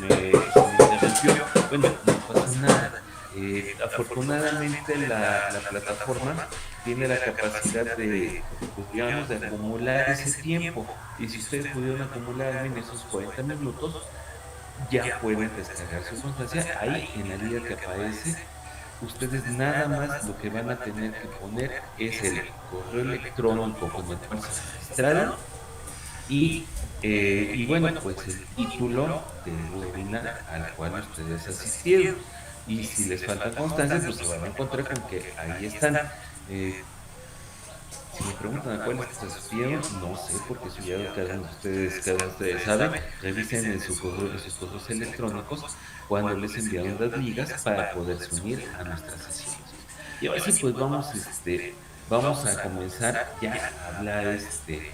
se me interrumpió. Bueno, no pasa nada. Afortunadamente la plataforma tiene la capacidad de, pues, digamos, de acumular ese tiempo. Y si ustedes pudieron acumular al menos esos 40 minutos, ya pueden descargar su constancia. Ahí en la liga que aparece, ustedes nada más lo que van a tener que poner es el correo electrónico con el cual se registraron y bueno, pues el título del webinar al cual ustedes asistieron. Y si les falta constancia, pues se van a encontrar con que ahí están. Eh, si me preguntan a cuáles asistieron, no sé, porque eso ya cada uno de ustedes sabe. Revisen en sus correos electrónicos cuando les enviaron las ligas para poderse unir a nuestras sesiones. Y ahora sí, pues vamos, vamos a comenzar ya a hablar de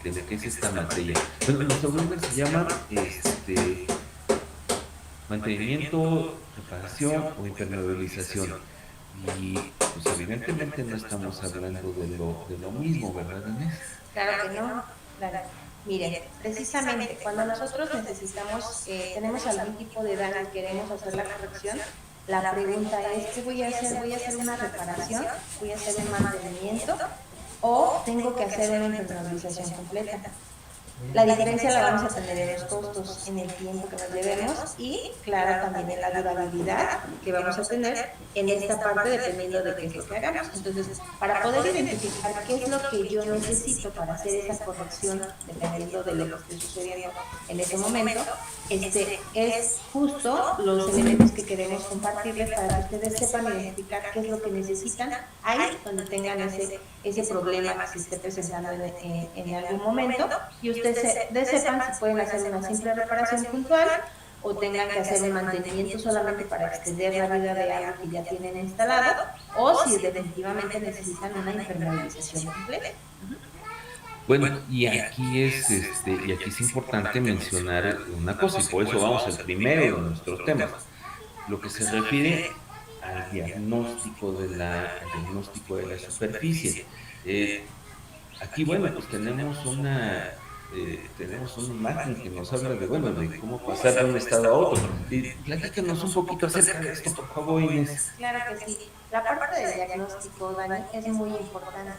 lo que es esta materia. Bueno, nuestro webinar se llama mantenimiento, reparación o impermeabilización. Y pues evidentemente no estamos hablando de lo mismo, ¿verdad, Inés? Claro que no, claro. Miren, precisamente cuando nosotros necesitamos, tenemos algún tipo de daño y queremos hacer la corrección, la pregunta es, ¿qué voy a hacer? ¿Voy a hacer una reparación? ¿Voy a hacer un mantenimiento? ¿O tengo que hacer una impermeabilización completa? La diferencia la vamos a tener en los costos, en el tiempo que nos llevemos y, claro, también en la durabilidad que vamos a tener en esta parte dependiendo de qué es lo que hagamos. Entonces, para poder identificar qué es lo que yo necesito para hacer esa corrección, dependiendo de lo que esté sucediendo en ese momento, es justo los elementos que queremos compartirles para que ustedes sepan identificar qué es lo que necesitan ahí donde tengan ese problema que se esté presentando en algún momento y ustedes sepan si pueden hacer una simple reparación puntual o tengan que hacer un mantenimiento solamente para extender la vida de algo que ya tienen instalado o si definitivamente necesitan una impermeabilización completa. Bueno, y aquí es importante mencionar una cosa, y por eso vamos al primero de nuestros temas, lo que se refiere al diagnóstico de la superficie. Eh, Aquí, bueno, pues tenemos una imagen que nos habla de, bueno, de cómo pasar de un estado a otro. Y platícanos un poquito acerca de esto, por favor, Inés. Claro que sí. La parte del diagnóstico, Dani, es muy importante.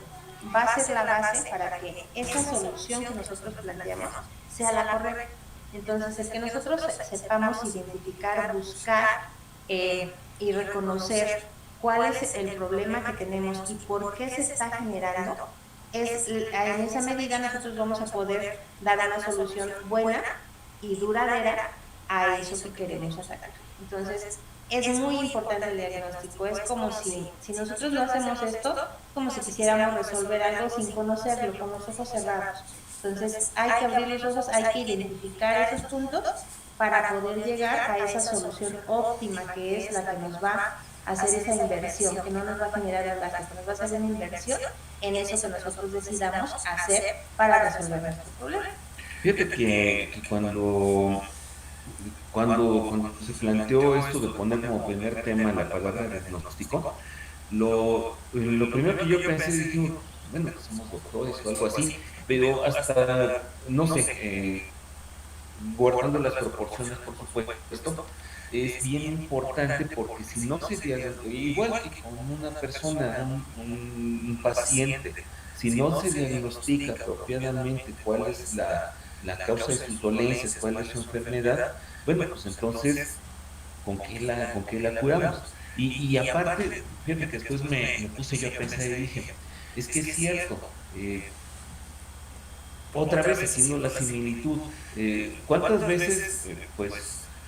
Va a ser la base para que esa solución que nosotros planteamos sea la correcta. Entonces, el que nosotros sepamos identificar, buscar y reconocer cuál es el problema que tenemos y por qué se está generando, en esa medida nosotros vamos a poder dar una solución buena y duradera a eso que queremos atacar. Entonces, es muy importante el diagnóstico. Es como si nosotros no hacemos esto, como si quisiéramos resolver algo sin conocerlo, con los ojos cerrados. Entonces, hay que abrir los ojos, hay que identificar esos puntos para poder llegar a esa solución óptima, que es la que nos va a hacer esa inversión, que no nos va a generar un gasto, que nos va a hacer una inversión en eso que nosotros decidamos hacer para resolver nuestro problema. Fíjate que cuando se planteó esto de poner como primer tema la palabra diagnóstico, lo primero que yo pensé, dije, bueno, que somos doctores o algo así, pero hasta, no sé, guardando las proporciones, por supuesto, es bien importante porque si no se diagnostica, igual que con una persona, un paciente, si no se diagnostica apropiadamente cuál es la causa de sus dolencias, cuál es su enfermedad, bueno, pues entonces, con qué la curamos? Y aparte, fíjate que después me puse yo a pensar y dije, es que es cierto, otra vez haciendo la similitud, ¿cuántas veces, pues,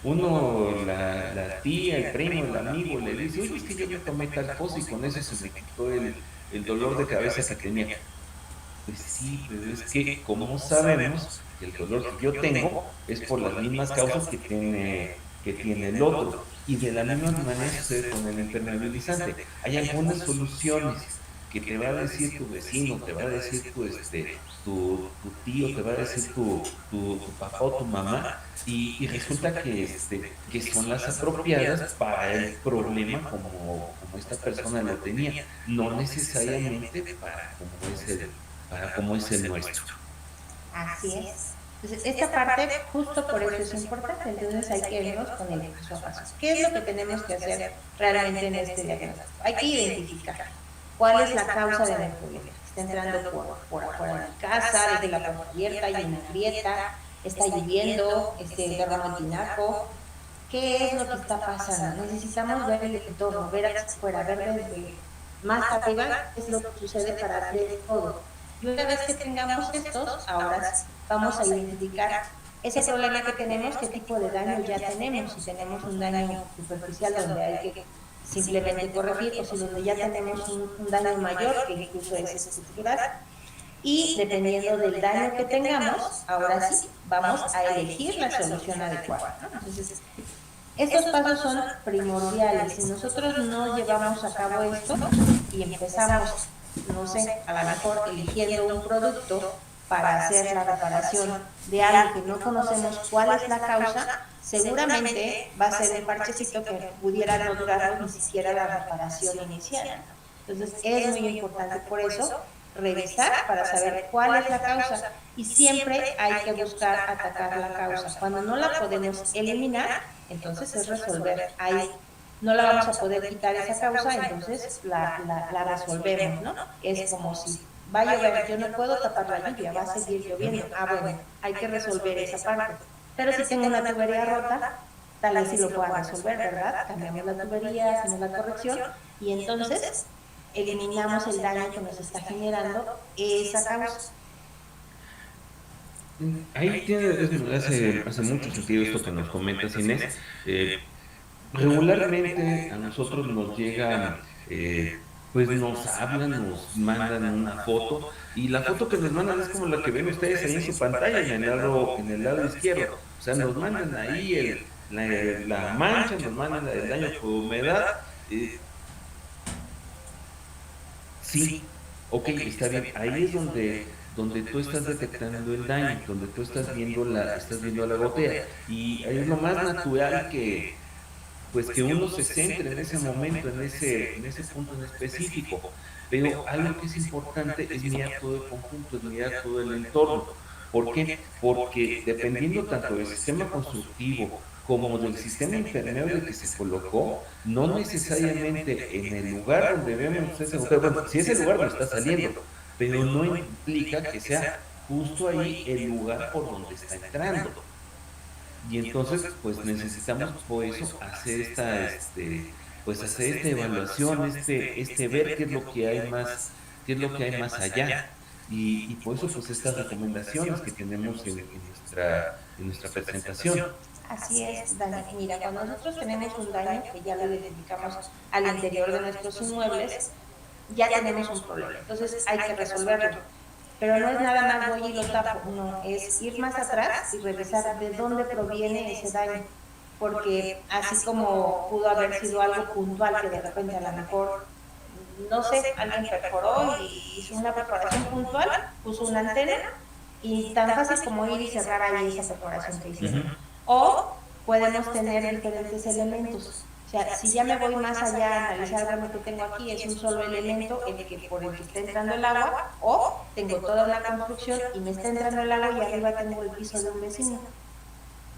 la tía, el primo, el amigo le dice, oye, es que yo me tomé tal cosa y con eso se me quitó el dolor de cabeza que tenía? Pues sí, pero es que como sabemos que el dolor que yo tengo es por las mismas causas que tiene el otro. Y de la misma manera sucede con el impermeabilizante. Hay algunas soluciones que te va a decir tu vecino, te va a decir tu tío, te va a decir tu papá o tu mamá, y resulta que son las apropiadas para el problema como esta persona lo tenía, no necesariamente para como es el nuestro. Así es. Entonces, esta parte, justo por eso es importante, entonces hay que irnos con el paso a paso. ¿Qué es lo que tenemos que hacer realmente en este diagnóstico? Hay que identificar cuál es la causa de mi problema. Está entrando por afuera de mi casa, dejé la puerta abierta, hay una grieta, está lloviendo, derramo el tinaco. ¿Qué es lo que está pasando? Necesitamos ver el entorno, ver hacia afuera, ver desde más arriba qué es lo que sucede para ver todo. Y una vez que tengamos estos, ahora sí, vamos a identificar ese problema que tenemos, qué tipo de daño ya tenemos. Si tenemos un daño superficial donde hay que simplemente corregir, o si donde ya tenemos un daño mayor, que incluso es estructural. Y dependiendo del daño que tengamos, ahora sí, vamos a elegir la solución adecuada, ¿no? Entonces, estos pasos son primordiales. Si nosotros no llevamos a cabo esto y empezamos, no sé, a lo mejor eligiendo un producto para hacer la reparación de algo que no conocemos cuál es la causa, seguramente va a ser un parchecito que pudiera no durarnos ni siquiera la reparación inicial. Entonces es muy importante por eso revisar para saber cuál es la causa y siempre hay que buscar atacar la causa. Cuando no la podemos eliminar, entonces es resolver ahí. No la vamos a poder quitar esa causa, entonces la resolvemos, ¿no? Es como si va a llover, yo no puedo tapar la lluvia, va a seguir lloviendo. Ah, bueno, hay que resolver esa parte. Pero si tengo una tubería rota, tal vez sí lo pueda resolver, ¿verdad? Cambiamos la tubería, hacemos la corrección y entonces eliminamos el daño que nos está generando esa causa. Ahí hace mucho sentido esto que nos comentas, Inés. Eh, Regularmente a nosotros nos llegan, pues nos hablan, nos mandan una foto y la foto que nos mandan es como la que ven ustedes ahí en su pantalla, en el lado izquierdo. O sea, nos mandan ahí la mancha, nos mandan el daño por humedad. eh, sí, ok, está bien. Ahí es donde tú estás detectando el daño, donde tú estás viendo la gotea. Y ahí es lo más natural que pues que uno se centre en ese momento, en ese punto en específico. Pero algo que es importante es mirar todo el conjunto, es mirar todo el entorno. ¿Por qué? Porque dependiendo tanto del sistema constructivo como del sistema impermeable que se colocó, no necesariamente en el lugar donde vemos ese agujero, bueno, si es el lugar donde está saliendo, pero no implica que sea justo ahí el lugar por donde está entrando. Y entonces, pues necesitamos por eso hacer pues hacer esta evaluación, ver qué es lo que hay más, qué es lo que hay más allá. Y por eso, pues estas recomendaciones que tenemos en nuestra presentación. Así es, Dani. Mira, cuando nosotros tenemos un daño que ya lo identificamos al interior de nuestros inmuebles, ya tenemos un problema. Entonces hay que resolverlo. Pero no es nada más voy y lo tapo, no, es ir más atrás y revisar de dónde proviene ese daño. Porque así como pudo haber sido algo puntual que de repente a lo mejor, no sé, alguien perforó y hizo una perforación puntual, puso una antena y tan fácil como ir y cerrar ahí esa perforación que hicieron. O podemos tener diferentes elementos. O sea, si ya me voy más allá a analizar lo que tengo aquí, es un solo elemento por el que está entrando el agua, o tengo toda una construcción y me está entrando el agua y arriba tengo el piso de un vecino.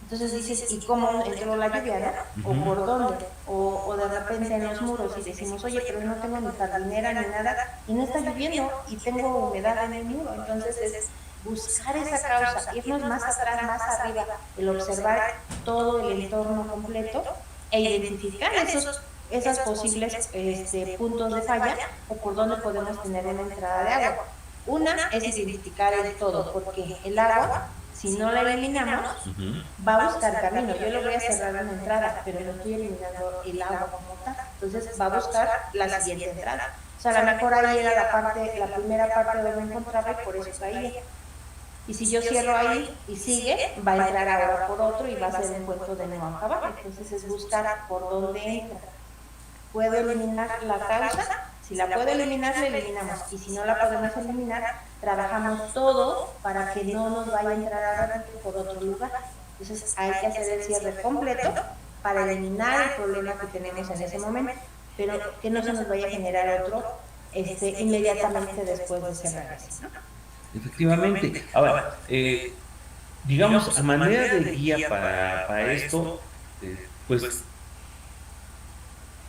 Entonces dices, ¿y cómo entró la lluvia, no? ¿O por dónde? O de repente en los muros y decimos, oye, pero no tengo ni jardinera ni nada, y no está lloviendo y tengo humedad en el muro. Entonces es buscar esa causa, irnos más atrás, más arriba, el observar todo el entorno completo e identificar esas posibles puntos de falla o por dónde podemos tener una entrada de agua. Una es identificar el todo, porque el agua, si no la eliminamos, va a buscar camino. Yo le voy a cerrar una entrada, pero no estoy eliminando el agua como tal. Entonces va a buscar la siguiente entrada. O sea, a lo mejor ahí era la primera parte donde me encontraba y por eso caía. Y si yo cierro ahí y sigue, va a entrar ahora por otro y va a ser un cuento de nuevo acá abajo. Entonces es buscar por dónde entra. ¿Puedo eliminar la causa? Si la puedo eliminar, la eliminamos. Y si no la podemos eliminar, trabajamos todo para que no nos vaya a entrar ahora por otro lugar. Entonces hay que hacer el cierre completo para eliminar el problema que tenemos en ese momento, pero que no se nos vaya a generar otro inmediatamente después de cerrar ese, ¿no? Efectivamente. Ahora, digamos, a manera de guía para esto, pues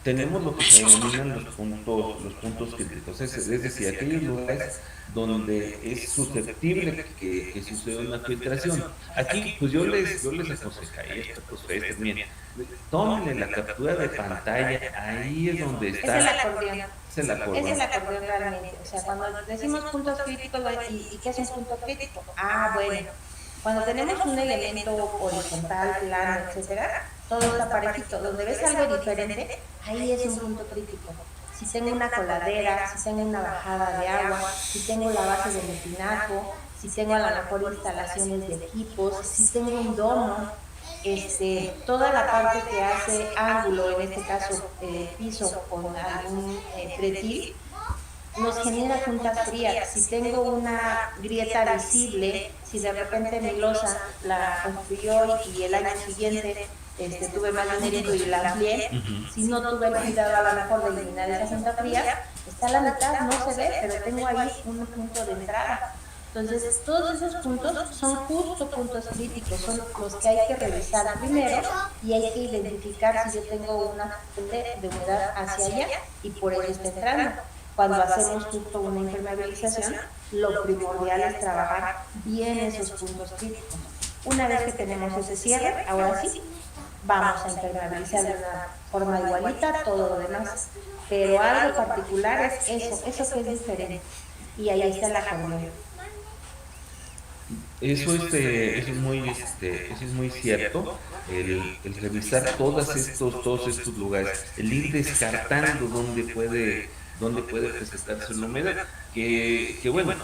tenemos lo que se denominan los puntos críticos, es decir, aquellos lugares donde es susceptible que suceda una filtración. Aquí, pues yo les aconsejaría, expertos festes, miren, tómenle la captura de pantalla, ahí es donde Es el está, acordeón. es el Es el acuerdo. acordeón realmente. O sea, cuando decimos puntos críticos, ¿y qué es un punto crítico? Bueno, cuando tenemos un elemento horizontal, plano, etcétera, todo está parejito. Donde ves algo diferente, ahí es un punto crítico. Si tengo una coladera, si tengo una bajada de agua, si tengo la base de mi tinaco, si tengo a lo mejor instalaciones de equipos, si tengo un domo, toda la parte que hace ángulo, en este caso piso con algún pretil, nos genera juntas frías. Si tengo una grieta visible, si de repente mi losa la construyó y el año siguiente tuve más dinerito y la amplié, Ujú. si no tuve el cuidado a lo mejor de eliminar esa junta fría, está a la mitad, no se ve, pero tengo ahí un punto de entrada. Entonces, todos esos puntos son justo puntos críticos, son los que hay que revisar primero y hay que identificar si yo tengo una fuente de humedad hacia allá y por eso está entrando. Cuando hacemos justo una impermeabilización, lo primordial es trabajar bien esos puntos críticos. Una vez que tenemos ese cierre, ahora sí, vamos a impermeabilizar de una forma igualita todo lo demás. Pero algo particular es eso que es diferente. Y ahí está el acordeón. Eso es muy cierto, el revisar todos estos lugares, el ir descartando dónde puede presentarse la humedad, que bueno,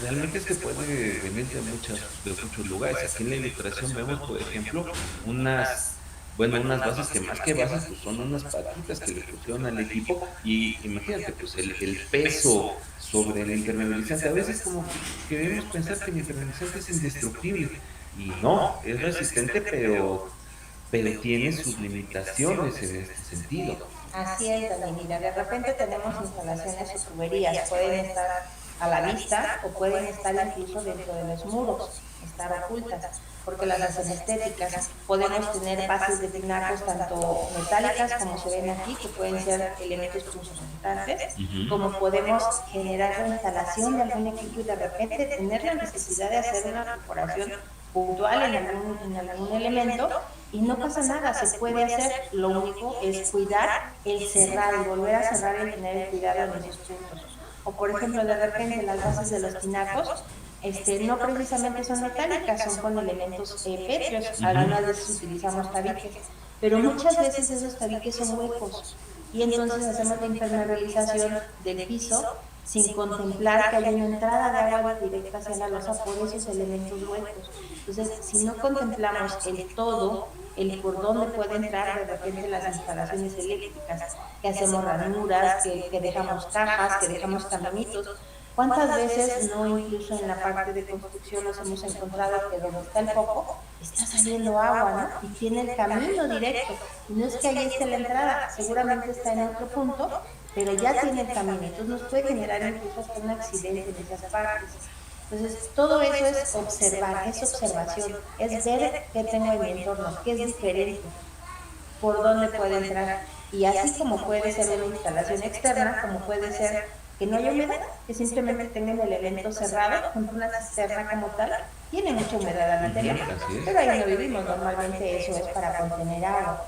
realmente es que puede venir de muchos lugares. Aquí en la ilustración vemos, por ejemplo, unas bases que más que bases, pues son unas patitas que le pusieron al equipo y imagínate, pues el peso sobre el impermeabilizante. A veces como que queremos pensar que el impermeabilizante es indestructible y no, es resistente, pero tiene sus limitaciones en este sentido. Así es, Dani. Mira, de repente tenemos instalaciones o tuberías, pueden estar a la vista o pueden estar incluso dentro de los muros, estar ocultas, porque las hacen estéticas. Podemos tener bases de tinacos tanto metálicas como se ven aquí, que pueden ser elementos punzocortantes, Ujú. como podemos generar la instalación de algún equipo y de repente tener la necesidad de hacer una perforación puntual en algún elemento y no pasa nada, se puede hacer, lo único es cuidar el cerrar y volver a cerrar y tener el cuidado en esos puntos. O por ejemplo, de repente las bases de los tinacos, no precisamente son metálicas, son con elementos pétreos, algunas veces utilizamos tabiques, pero muchas veces esos tabiques son huecos y entonces hacemos la impermeabilización del piso sin contemplar que hay una entrada de agua directa hacia la losa por esos elementos huecos. Entonces, si no contemplamos el todo, el por dónde puede entrar de repente las instalaciones eléctricas, que hacemos ranuras, que dejamos cajas, que dejamos caminitos. ¿Cuántas veces no incluso en la parte de construcción nos hemos encontrado que donde está el foco está saliendo agua, ¿no? Y tiene el camino directo. Y no es que ahí esté la entrada, seguramente está en otro punto, pero ya tiene el camino. Entonces nos puede generar incluso hasta un accidente en esas partes. Entonces, todo eso es observar, es observación, es ver qué tengo en mi entorno, qué es diferente, por dónde puede entrar. Y así como puede ser una instalación externa, como puede ser que no haya humedad, que simplemente tenga el elemento cerrado, junto a una cisterna como tal, tiene mucha humedad al interior, Ujú, así es. pero ahí no vivimos, normalmente eso es para contener agua.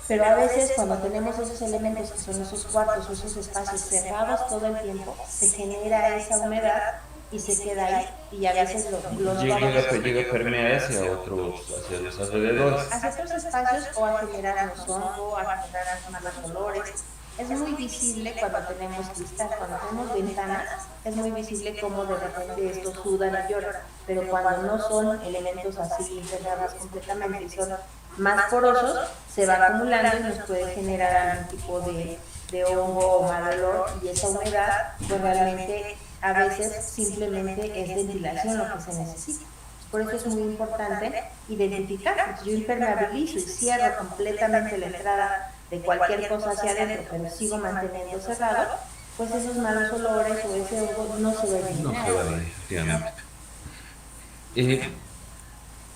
Pero a veces cuando tenemos esos elementos que son esos cuartos o esos espacios cerrados todo el tiempo, se genera esa humedad y se queda ahí. Y a veces los vamos Llega a permear hacia los alrededores. hacia otros espacios o a generarnos hongo, a generarnos malos olores. Es muy visible cuando tenemos cristal, cuando tenemos ventanas, es muy visible cómo de repente estos sudan y lloran, pero cuando no son elementos así integrados completamente y son más porosos, se va acumulando y nos puede generar algún tipo de hongo o mal olor y esa humedad, pues realmente a veces simplemente es ventilación lo que se necesita. Por eso es muy importante identificar. Yo impermeabilizo y cierro completamente la entrada de cualquier cosa hacia adentro, pero sigo manteniendo cerrado, pues esos malos olores o ese hongo no se va a No eliminar. se va a ir, efectivamente. Eh,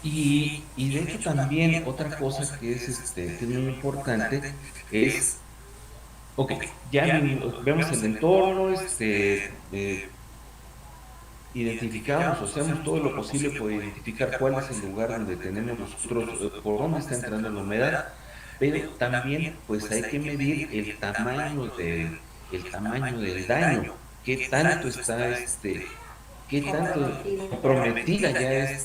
Y de hecho también otra cosa que es, que es muy importante es, ok, ya vemos el entorno, identificamos o hacemos todo lo posible por identificar cuál es el lugar donde tenemos nosotros, por dónde está entrando la humedad, pero también pues hay que medir el tamaño del daño, qué tanto está, qué tanto comprometido ya comprometida ya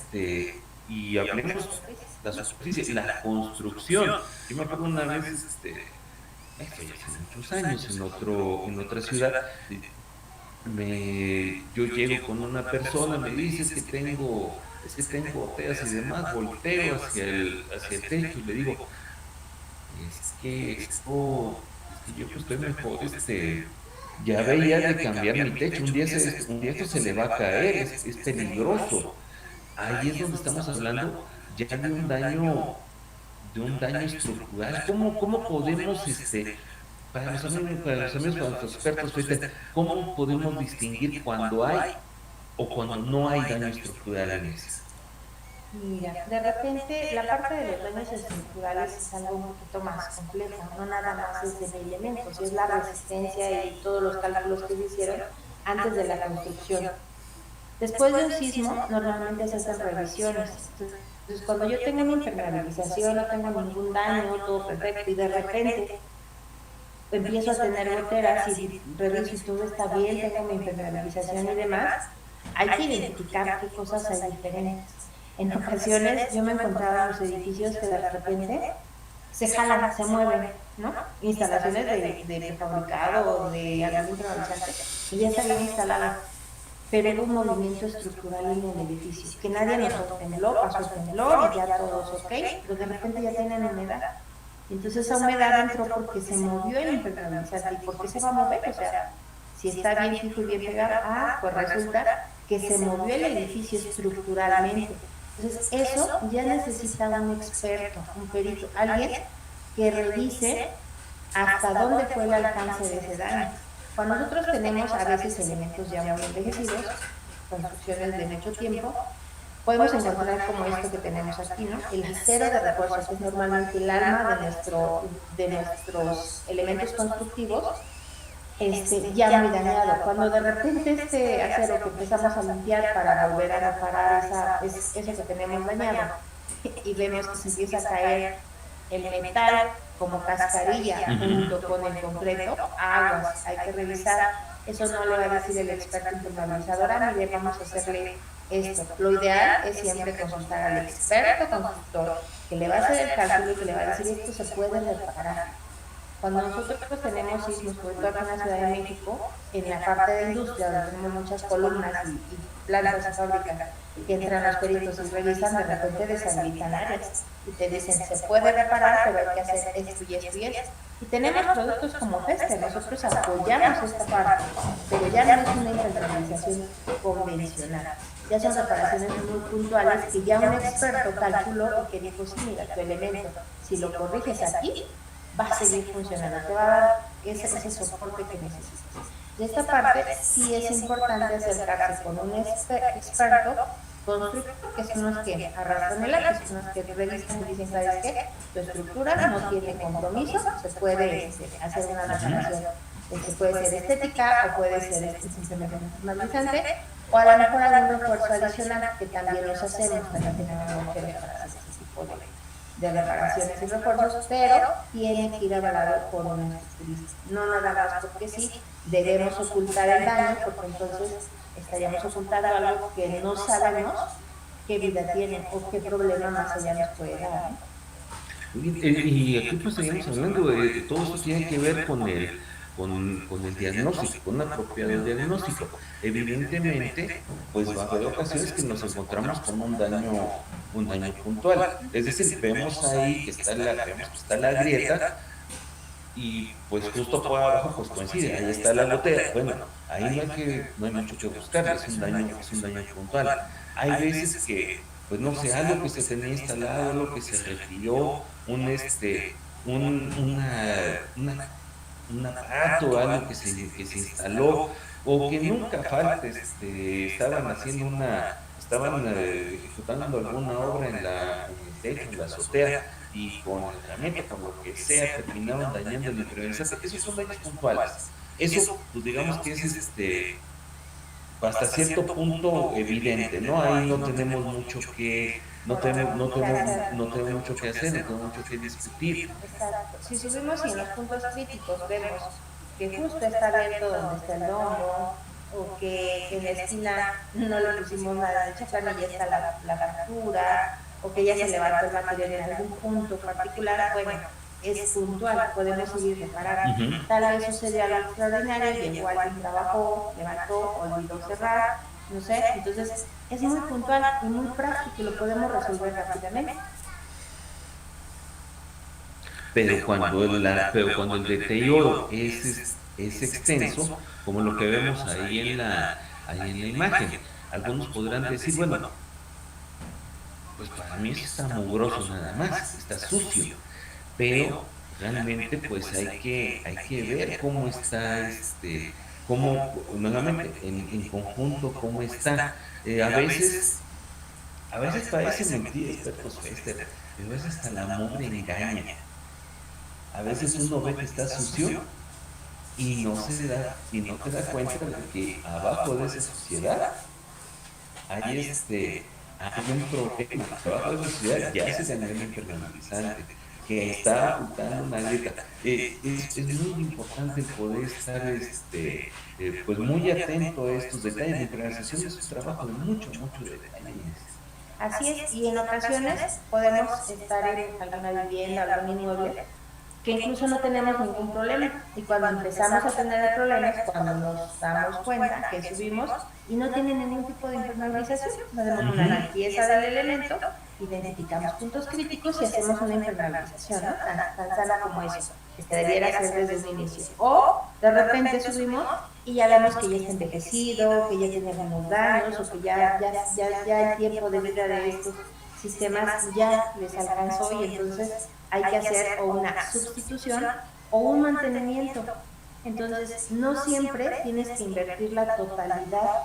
y la hablemos superficie. la superficie, la construcción. Yo me acuerdo una vez, esto ya hace muchos años, en otra ciudad, yo llego con una persona, me dice, es que tengo goteras y demás, volteo hacia el techo y le digo, es que yo pues estoy mejor, ya veía de cambiar mi techo, un día esto se le va a caer, es peligroso. Ahí es donde estamos hablando ya de un daño estructural. ¿Cómo podemos, para los amigos, para los expertos, ahorita, cómo podemos distinguir cuando hay o cuando no hay daño estructural en esas? Mira, de repente la parte de los daños estructurales es algo un poquito más complejo, no nada más es de elementos, es la resistencia y todos los cálculos que se hicieron antes de la construcción. Después de un sismo, normalmente se hacen revisiones. Entonces, cuando yo tengo una impermeabilización, no tengo ningún daño, todo perfecto, y de repente empiezo a tener goteras y reviso y todo está bien, tengo mi impermeabilización y demás, hay que identificar qué cosas hay diferentes. En ocasiones yo me encontraba en los edificios que de repente se jalan, se mueven, ¿no? Instalaciones de prefabricado o de algún improvisante y ya está bien instalado, pero hubo un movimiento estructural en el edificio, que nadie notó, tembló, pasó el temblor y ya todos ok, pero de repente ya tienen humedad. Entonces esa humedad entró porque se movió el impermeabilizante. ¿Y por qué se va a mover? O sea, si está bien fijo y bien pegado, pues resulta que se movió el edificio estructuralmente. Entonces eso ya necesita un experto, un perito, alguien que revise hasta dónde fue el alcance de ese daño. Cuando nosotros tenemos a veces elementos ya muy envejecidos, construcciones de mucho tiempo, podemos encontrar como esto que tenemos aquí, ¿no? El acero de refuerzo, que es normalmente el alma de nuestros elementos constructivos, ya muy dañado. Cuando de repente este acero que empezamos a limpiar para volver a reparar eso que tenemos dañado y vemos que se empieza a caer el metal como cascarilla junto con el concreto, aguas, hay que revisar. Eso no le va a decir el experto impermeabilizador, mire, vamos a hacerle esto. Lo ideal es siempre consultar al experto constructor que le va a hacer el cálculo y que le va a decir esto se puede reparar. Cuando nosotros tenemos sismos, sobre todo acá en la Ciudad de México, en la parte de industria, donde tenemos muchas columnas y plantas y fábricas, que entran los peritos y revisan, de repente deshabilitan áreas y te dicen, se puede reparar, pero hay que hacer esto y esto y esto. Y tenemos productos como Feste, nosotros apoyamos esta parte, pero ya no es una impermeabilización convencional. Ya son reparaciones muy puntuales que ya un experto calculó y que dijo, sí, mira, tu elemento, si lo corriges aquí, va a seguir funcionando, te va a dar ese soporte que necesitas. De esta parte sí es importante acercarse con un experto constructor, que son los que arrastran el lápiz, son los que revisan y dicen, ¿sabes qué? Tu estructura no tiene compromiso, se puede hacer una reparación. Puede ser estética o puede ser simplemente normalizante, o a lo mejor algún refuerzo adicional, que también los hacemos, también tenemos mujeres para hacer ese tipo de reparaciones y refuerzos, pero tiene que ir avalado por un especialista. No nada más porque sí, debemos ocultar el daño, porque entonces estaríamos ocultando algo que no sabemos qué vida tiene o qué problema más allá nos puede dar. Y aquí pues seguimos hablando de todo esto tiene que ver con el diagnóstico, con un apropiado diagnóstico. Evidentemente, pues va a haber ocasiones que nos encontramos con un daño puntual. Es decir, vemos que está la grieta y pues justo por abajo pues coincide, ahí está la gotera. Bueno, ahí no hay mucho que buscar, es un daño puntual. Hay veces que, pues no sé, algo que se tenía instalado, algo que se refirió, un, un aparato, algo que se instaló, o que nunca falta, estaban ejecutando alguna obra en el techo, en la azotea, y con la herramienta, por lo que sea, terminaron dañando el impermeabilizante. Esos son daños puntuales. Eso, pues digamos que es hasta cierto punto evidente, ¿no? Ahí no tenemos mucho que, no tenemos mucho que hacer, no tenemos mucho que discutir. Exacto. Si subimos y en los puntos críticos vemos que justo está abierto donde está el domo, o que en la esquina no le pusimos nada de chaflán y ya está la fractura, o que ya se levantó el material en algún punto particular, bueno, es puntual, podemos seguir reparando. Ujú. Tal vez sucedió algo extraordinario, llegó alguien, trabajó, levantó, olvidó cerrar, no sé, entonces es muy puntual y muy práctico y lo podemos resolver rápidamente. Pero cuando el deterioro es extenso, como lo que vemos ahí en la imagen, algunos podrán decir, bueno, pues para mí eso está mugroso nada más, está sucio, pero realmente pues hay que ver cómo está, nuevamente, en conjunto, cómo está. A a veces parece mentira, expertos Fester, pero a veces hasta la mugre engaña. A veces uno ve que está sucio y no te da cuenta de que abajo de esa suciedad hay hay un problema, que abajo de esa suciedad ya se dañó el impermeabilizante, que está ocultando una grieta. Es muy importante el poder estar pues muy atento a estos detalles. La impermeabilización es un trabajo de mucho detalle, Inés. Así es, y en ocasiones podemos estar en alguna vivienda, algún inmueble, que incluso no tenemos ningún problema. Y cuando empezamos a tener problemas, cuando nos damos cuenta que subimos y no tiene ningún tipo de impermeabilización, hacemos una limpieza del elemento, identificamos puntos críticos y hacemos una impermeabilización, ¿no? Tan sana como eso, que debiera ser desde un inicio. O de repente subimos y ya vemos que ya está envejecido, que ya tiene algunos daños o que ya el tiempo de vida de estos sistemas ya les alcanzó y entonces hay que hacer o una sustitución o un mantenimiento. Entonces, no siempre tienes que invertir la totalidad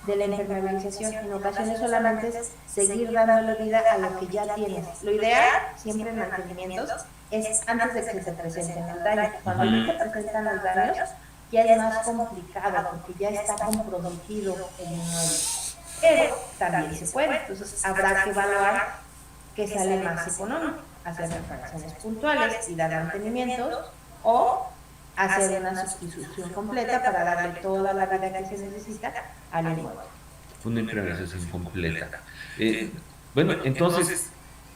de la impermeabilización. En ocasiones solamente es seguir dándole vida a lo que ya tienes. Lo ideal, siempre en mantenimientos, es antes de que se presenten los daños. Cuando ya se presentan los daños, ya es más complicado porque ya está comprometido el inmueble. Pero también se puede, entonces habrá que evaluar qué sale más económico, hacer reparaciones puntuales y dar mantenimientos o hacer una sustitución completa para darle toda la vida que se necesita al inmueble. Una impermeabilización completa. Bueno, entonces,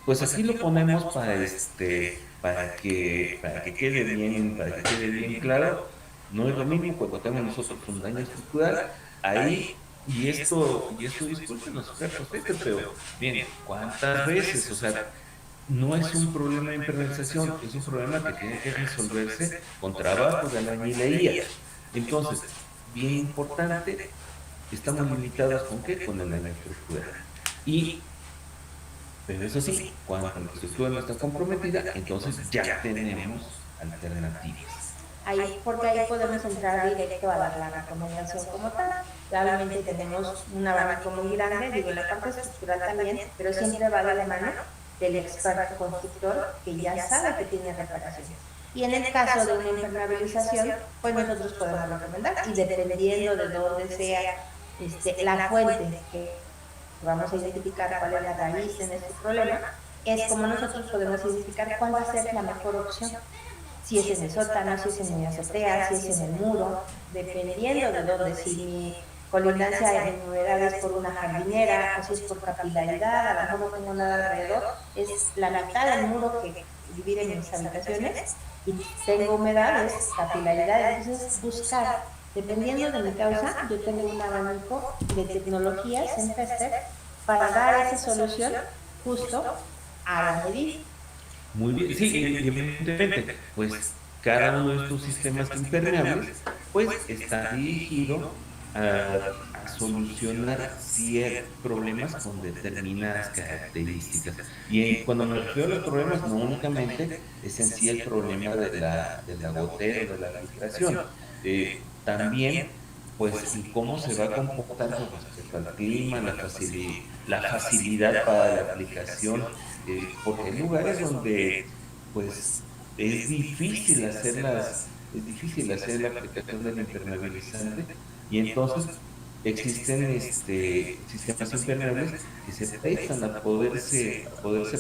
pues aquí lo ponemos para que quede bien claro. No es lo mismo cuando tenemos nosotros un daño estructural, ahí, y esto discúlpenos, expertos, pero bien, ¿cuántas veces? O sea, no es un problema de impermeabilización, es un problema que tiene que resolverse con trabajo de albañilería. Entonces, bien importante, estamos limitados con qué? Con el daño estructural. Y, pero eso sí, cuando la estructura no está comprometida, entonces ya tenemos alternativas. Ahí, porque ahí podemos entrar directo a dar la recomendación como tal. Realmente tenemos un abanico muy grande, digo, la parte estructural también, pero siempre va de la mano del experto constructor que ya sabe que tiene reparación. Y en el caso de una impermeabilización, pues nosotros podemos recomendar, y dependiendo de dónde sea la fuente que vamos a identificar cuál es la raíz en este problema, es como nosotros podemos identificar cuál va a ser la mejor opción. Si es en el sótano, si es en mi azotea, si es en el muro, dependiendo de dónde, si mi colindancia en humedad es por una jardinera o si es por capilaridad, a lo mejor no tengo nada alrededor, es la mitad del muro que divide mis habitaciones y tengo humedad, es capilaridad, entonces buscar, dependiendo de mi causa, yo tengo un abanico de tecnologías en Fester para dar esa solución justo a la medida. Muy bien, sí, y evidentemente, pues cada uno de estos sistemas impermeables, pues está dirigido a solucionar ciertos problemas con determinadas características. Cuando me refiero a los problemas, no únicamente es en sí el problema de la gotera, de la filtración, también, pues, el cómo se va a comportar con respecto al clima, la facilidad para la aplicación, porque hay lugares donde pues es difícil hacer la aplicación del impermeabilizante y entonces existen sistemas impermeables que se prestan a poderse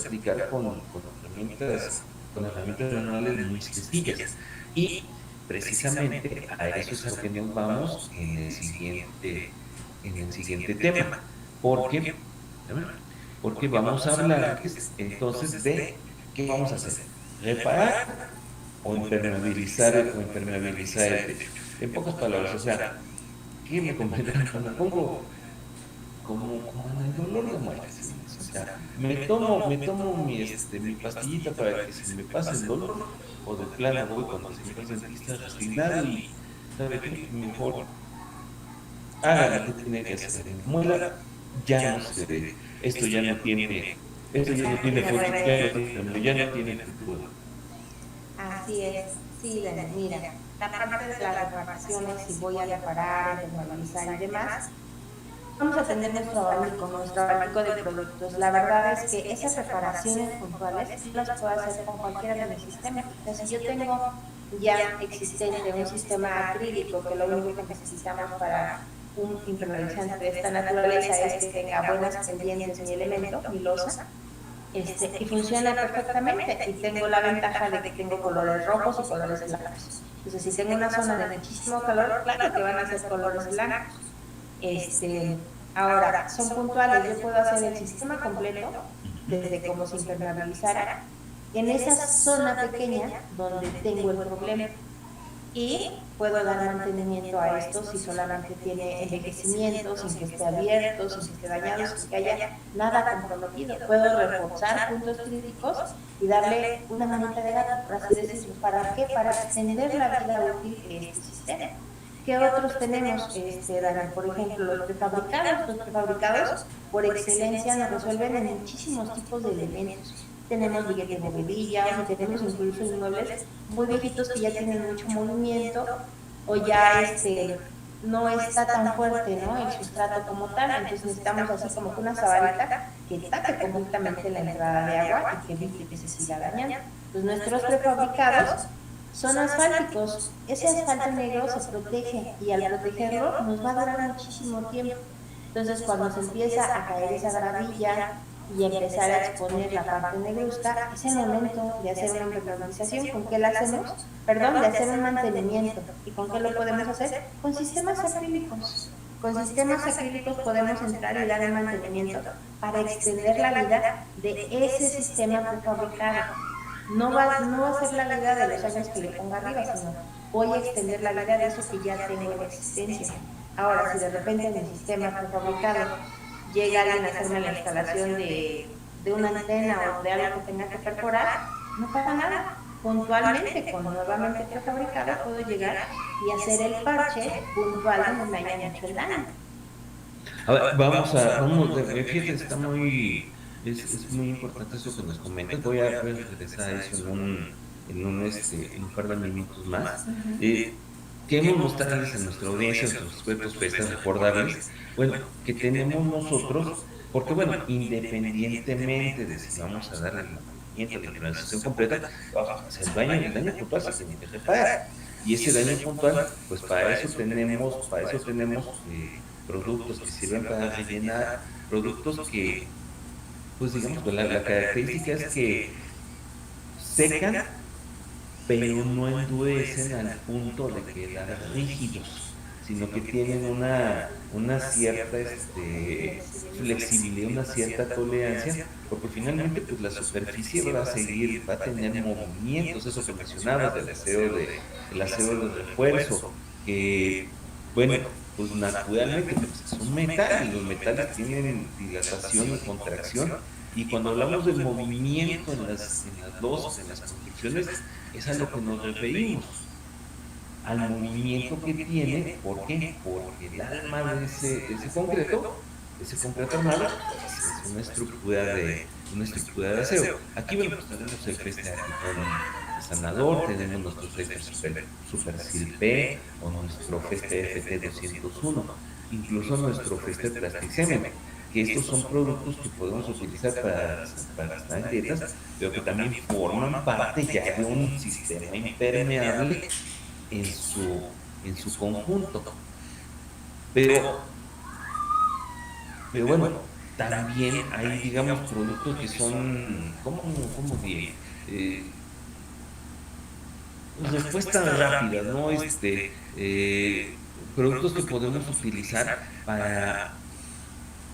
aplicar con herramientas manuales muy sencillas. Y precisamente a eso es a lo que nos vamos en el siguiente tema, porque, porque vamos a hablarles entonces de qué vamos a hacer, reparar o impermeabilizar el techo. En pocas palabras, o sea, ¿qué me comprenderán? Cuando pongo como en el dolor de muelas, señores. O sea, me tomo mi pastillita para que se me pase el dolor, o de plano voy con el señor dentista resignado y, ¿sabe qué? Mejor haga lo que tiene que hacer en la muela, ya no se ve, esto ya no tiene futuro, ya no tiene futuro. Así es, sí, Dani, mira, la parte de las reparaciones, si voy a reparar, impermeabilizar y demás, vamos a tener nuestro abanico de productos. La verdad es que esas reparaciones puntuales sí las puedo hacer con cualquiera de mis sistemas. Entonces, si yo tengo ya existente un sistema acrílico, que lo único que necesitamos para un impermeabilizante de esta naturaleza es que tenga buenas pendientes mi elemento, mi losa, y funciona perfectamente. Y tengo la ventaja de que tengo colores rojos y colores blancos. Entonces, si tengo una zona de muchísimo calor, claro que van a ser colores blancos. Ahora, son puntuales, yo puedo hacer el sistema completo, desde cómo se impermeabilizara, en esa zona pequeña donde tengo el problema. Y puedo dar mantenimiento a esto si solamente tiene envejecimiento, sin que esté abierto, sin que esté dañado, sin que haya nada comprometido. Puedo reforzar puntos críticos y darle una manita de gato, por así decirlo. ¿Para qué? Para extender la vida útil de este sistema. ¿Qué otros tenemos, Dani? Por ejemplo, los prefabricados. Los prefabricados, por excelencia, nos resuelven en muchísimos tipos de elementos. Tenemos billetes de bovedillas, y tenemos incluso inmuebles muy viejitos que ya tienen mucho movimiento o ya no está tan fuerte, ¿no?, el sustrato como tal. Entonces necesitamos así como que una sabanita que tape completamente la entrada de agua y que evite que se siga dañando. Entonces nuestros prefabricados son asfálticos. Ese asfalto negro se protege y al protegerlo nos va a durar muchísimo tiempo. Entonces, cuando se empieza a caer esa gravilla y empezar a exponer la parte negruzca, es el momento de hacer una impermeabilización. ¿Con qué la hacemos? Perdón, de hacer un mantenimiento. ¿Y con qué lo podemos hacer? Con sistemas acrílicos. Con sistemas acrílicos podemos entrar y dar el mantenimiento para extender la vida de ese sistema prefabricado. No va a ser la vida de los años que le ponga arriba, sino voy a extender la vida de eso que ya tengo en existencia. Ahora, si de repente en el sistema prefabricado llega alguien a hacerme la instalación de una antena o de algo que tenga que perforar, no pasa nada. Puntualmente, con nuevamente prefabricado, puedo llegar y hacer el parche puntual donde me hayan hecho el daño. A ver, fíjate, es muy importante eso que nos comentas. Voy a regresar a eso en un par de minutos más. Queremos mostrarles a nuestra audiencia, a nuestros expertos pestas, recordarles, bueno, que tenemos nosotros, porque bueno, independientemente de si vamos a dar el mantenimiento, la implementación completa, el daño puntual se tiene que reparar. Y ese daño puntual, pues para eso tenemos productos que sirven para rellenar, productos que, pues digamos, pues la característica es que secan pero no endurecen al punto de quedar rígidos, sino que tienen una cierta flexibilidad, una cierta tolerancia, porque finalmente pues la superficie va a tener movimientos, eso que mencionabas el acero de refuerzo, que bueno, pues naturalmente pues, es un metal y los metales tienen dilatación y contracción, y cuando hablamos del movimiento en las losas, en las construcciones, es a lo que nos referimos, al movimiento que tiene. ¿Por qué? Porque el alma de ese concreto armado, pues, es una estructura de acero. Aquí, bueno, pues tenemos el feste Arquitón Sanador, tenemos nuestro feste Super Silpe o nuestro feste FT 201, incluso nuestro feste Plastic Cement, que estos son productos que podemos utilizar para estar en dietas, pero que también forman parte ya de un sistema impermeable en su conjunto. Pero, pero bueno, también hay, digamos, productos que son, cómo diré? Eh, respuestas rápidas, ¿no? Productos que podemos utilizar para,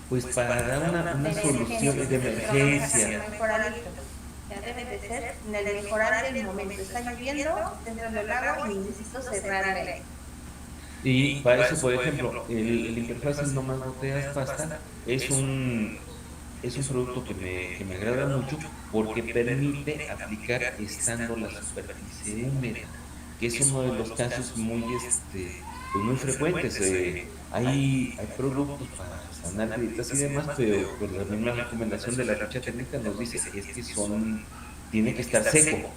pues, para dar una De solución emergencia, de lo vamos a hacer emergencia. mejoralito. Ya debe de ser en el mejoral del momento. Está lloviendo, está entrando el agua y necesito cerrarle. Y para eso, por ejemplo, el Interfácil No Más Botellas Pasta es un producto que me agrada mucho porque permite aplicar estando la superficie húmeda, que es uno de los casos muy, pues muy frecuentes. Hay productos para sanar grietas y demás, pero pues la misma recomendación de la ficha técnica nos dice es que tiene que estar seco.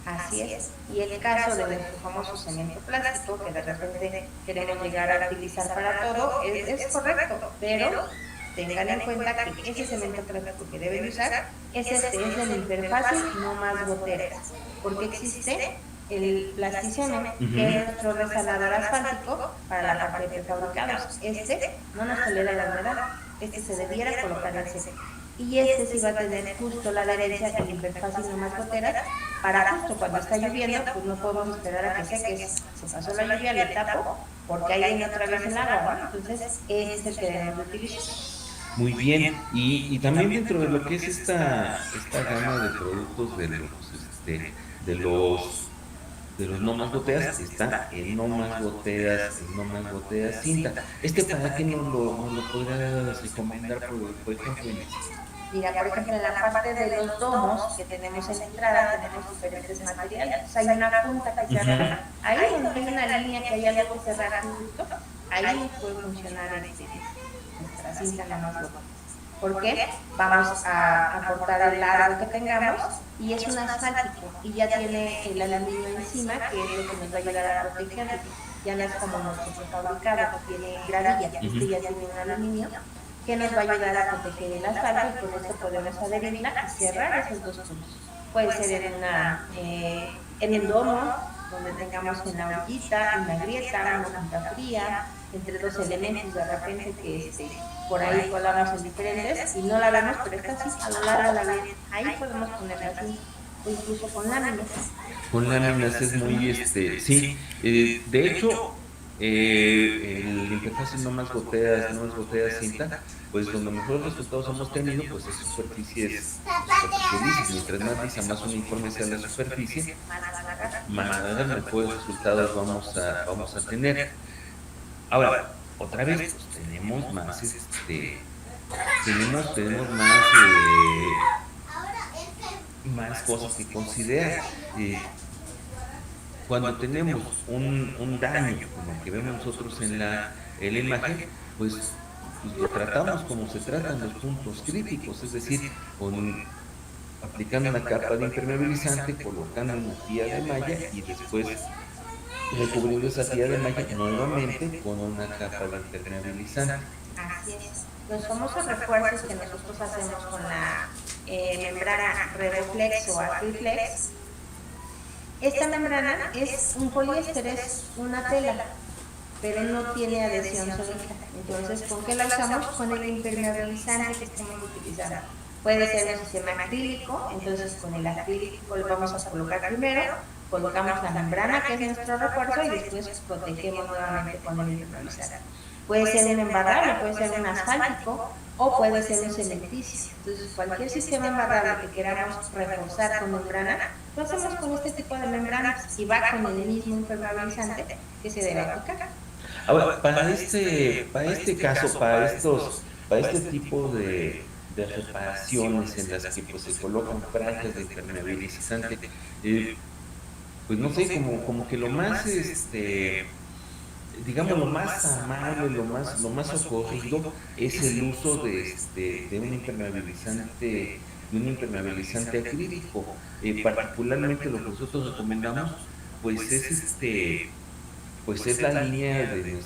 Así es. Y el caso de nuestro famoso cemento plástico, que de repente queremos llegar a utilizar para todo, es correcto, pero tengan en cuenta que ese cemento plástico que deben usar es el Interfácil No Más Goteras, porque existe el Plasticeme, que es Ujú. nuestro resalador asfáltico para la parte de prefabricados. No nos tolera la humedad, se debiera colocar en seco. Y sí va a tener justo la adherencia del Interfácil No Más Goteras para justo cuando está lloviendo, pues no podemos esperar a que seque. Se pasó la lluvia, le tapo, porque ahí viene otra vez el agua, ¿no? Entonces, es el que debemos de utilizar. Muy bien, y también dentro de lo que es esta gama de productos de los no más goteas, está el no más goteas, el no más goteas cinta. ¿Para qué nos lo podrías recomendar, por ejemplo, Inés? Mira, por ejemplo, en la parte de los domos que tenemos en la entrada, tenemos diferentes materiales. O sea, hay una punta que se agarra. Ahí donde hay una línea que hay algo que cerrar justo, ahí puede funcionar nuestra cinta la más loca. Porque vamos a aportar el largo que tengamos y es un asfáltico y ya tiene el aluminio encima, que es lo que nos va a ayudar a protegerlo. Ya no es como nuestro prefabricado que tiene gravilla, ya tiene un aluminio que nos va a ayudar a proteger el asfalto y con esto podemos adherirla y cerrar esos dos puntos. Puede ser en el domo, donde tengamos en la orillita, en la grieta, una punta fría, entre dos elementos de repente que por ahí colamos en diferentes y no la vemos, pero está así a lo largo de la grieta. Ahí podemos ponerla así, o incluso con láminas. Con láminas es muy, sí, de hecho, el interfaz no más goteas cinta, pues donde mejores resultados hemos tenido, pues es superficies lisas. Mientras más lisa, más uniforme sea la superficie, mejores resultados vamos a tener. Ahora, otra vez, pues tenemos más cosas que considerar. Cuando tenemos un daño como el que vemos nosotros en la imagen, pues lo tratamos como se tratan los puntos críticos, es decir, aplicando una capa de impermeabilizante, colocando una tía de malla y después recubriendo esa tía de malla nuevamente con una capa de impermeabilizante. Así es. Los famosos refuerzos que nosotros hacemos con la membrana Revoflex o Acryflex, esta membrana es un poliéster, es una tela, pero no tiene adhesión solita. Entonces, ¿con qué la usamos? Con el impermeabilizante que estamos utilizando. Puede ser un sistema acrílico, entonces con el acrílico lo vamos a colocar primero, colocamos la membrana que es nuestro refuerzo y después protegemos nuevamente con el impermeabilizante. Puede ser un embarrable, puede ser un asfáltico o puede ser un cementicicio. Entonces, cualquier sistema embarrable que queramos reforzar con membrana, lo hacemos con este tipo de membranas y va con el mismo impermeabilizante que se debe aplicar. Ahora, para este caso, para este tipo de reparaciones en las que pues, se colocan franjas de impermeabilizante, pues no sé, como que lo más, digamos, lo más amable, lo más socorrido es el uso de un impermeabilizante acrílico. Particularmente lo que nosotros recomendamos, pues es pues es la línea de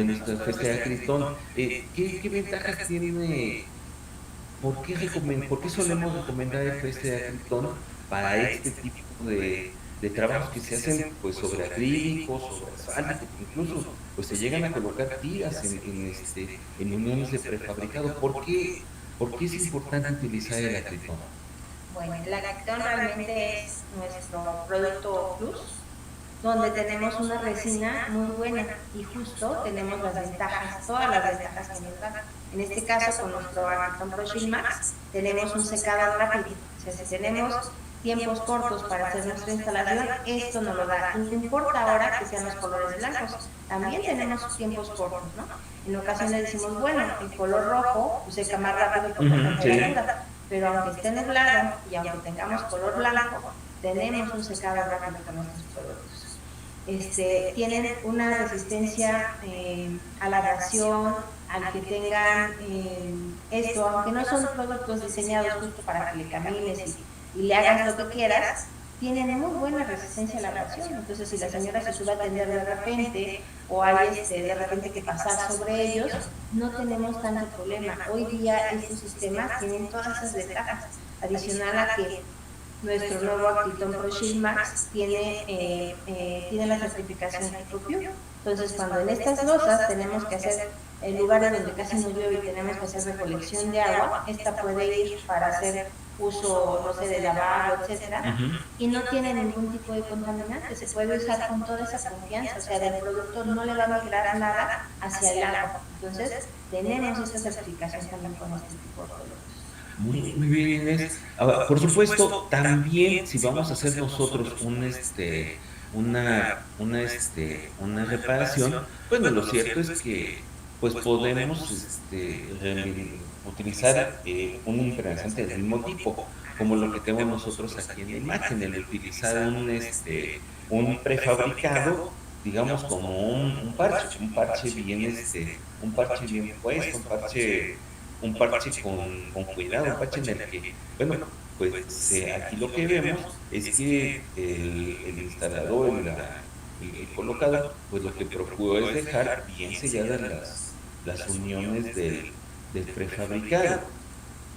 nuestra festa de Tritón. ¿Qué ventajas tiene? ¿Por qué solemos recomendar el feste de Tritón para este tipo de trabajos que se hacen pues sobre acrílicos, sobre asfáltico, que incluso pues se llegan a colocar tiras en uniones de prefabricado? ¿Por qué es importante utilizar el acritón? Bueno, el lactón realmente es nuestro producto plus, donde tenemos una resina muy buena y justo tenemos las ventajas, todas las ventajas que nos dan. En este caso, con nuestro Acryton Pro Shield Max, tenemos un secado rápido. O sea, si tenemos tiempos cortos para hacer nuestra instalación, esto nos lo da. Y no importa ahora que sean los colores blancos, también tenemos tiempos cortos, ¿no? En ocasiones decimos, bueno, el color rojo pues, seca más rápido por la temperatura, pero aunque esté nublado y aunque tengamos color blanco, tenemos un secado rápido con nuestros productos. Tienen una resistencia a la abrasión, al que tengan esto, aunque no son productos diseñados justo para que le camines y le hagas lo que quieras, tienen muy buena resistencia a la abrasión. Entonces, si la señora se sube a atender de repente o hay de repente que pasar sobre ellos, no tenemos tanto problema. Hoy día estos sistemas tienen todas esas ventajas, adicional a que nuestro nuevo Acryton Pro Shield Max tiene la certificación propio. Entonces, cuando en estas losas tenemos que hacer, en lugares donde casi no llueve y tenemos que hacer recolección de agua, esta puede ir para hacer uso, no sé, de lavado, etcétera, y no tiene ningún tipo de contaminante, se puede usar con toda esa confianza, o sea, del productor no le va a migrar nada hacia el agua. Entonces, tenemos esa certificación también con este tipo de productos. Muy bien, Inés. Ahora, por supuesto, también si vamos a hacer nosotros una reparación, bueno, lo cierto es que pues podemos utilizar un impermeabilizante del mismo tipo, como lo que tenemos nosotros aquí en la imagen, el utilizar un prefabricado, digamos como un parche bien puesto, un parche con cuidado, un parche en el que, bueno, pues aquí lo que vemos es que el instalador, el colocador, pues lo que procuró es dejar bien selladas las uniones del prefabricado.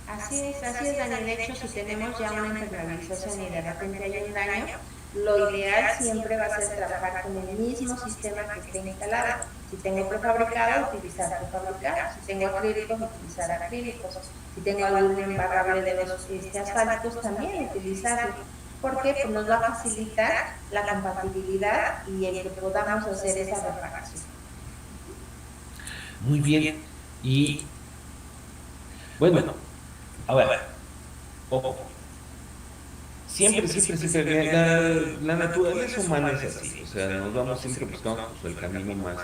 Así es, Dani. De hecho, si tenemos ya una impermeabilización y de repente hay un daño, lo ideal siempre va a ser trabajar con el mismo sistema que esté instalado. Si tengo prefabricado, utilizar prefabricado. Si tengo acrílicos, utilizar acrílicos. Si tengo algún embarrable de los asfálticos, también utilizarlo. Porque pues, nos va a facilitar la compatibilidad y el que podamos hacer esa reparación. Muy bien. Y bueno, ahora, ojo. Siempre, la naturaleza humana es así, o sea, nos vamos siempre buscando pues, el camino más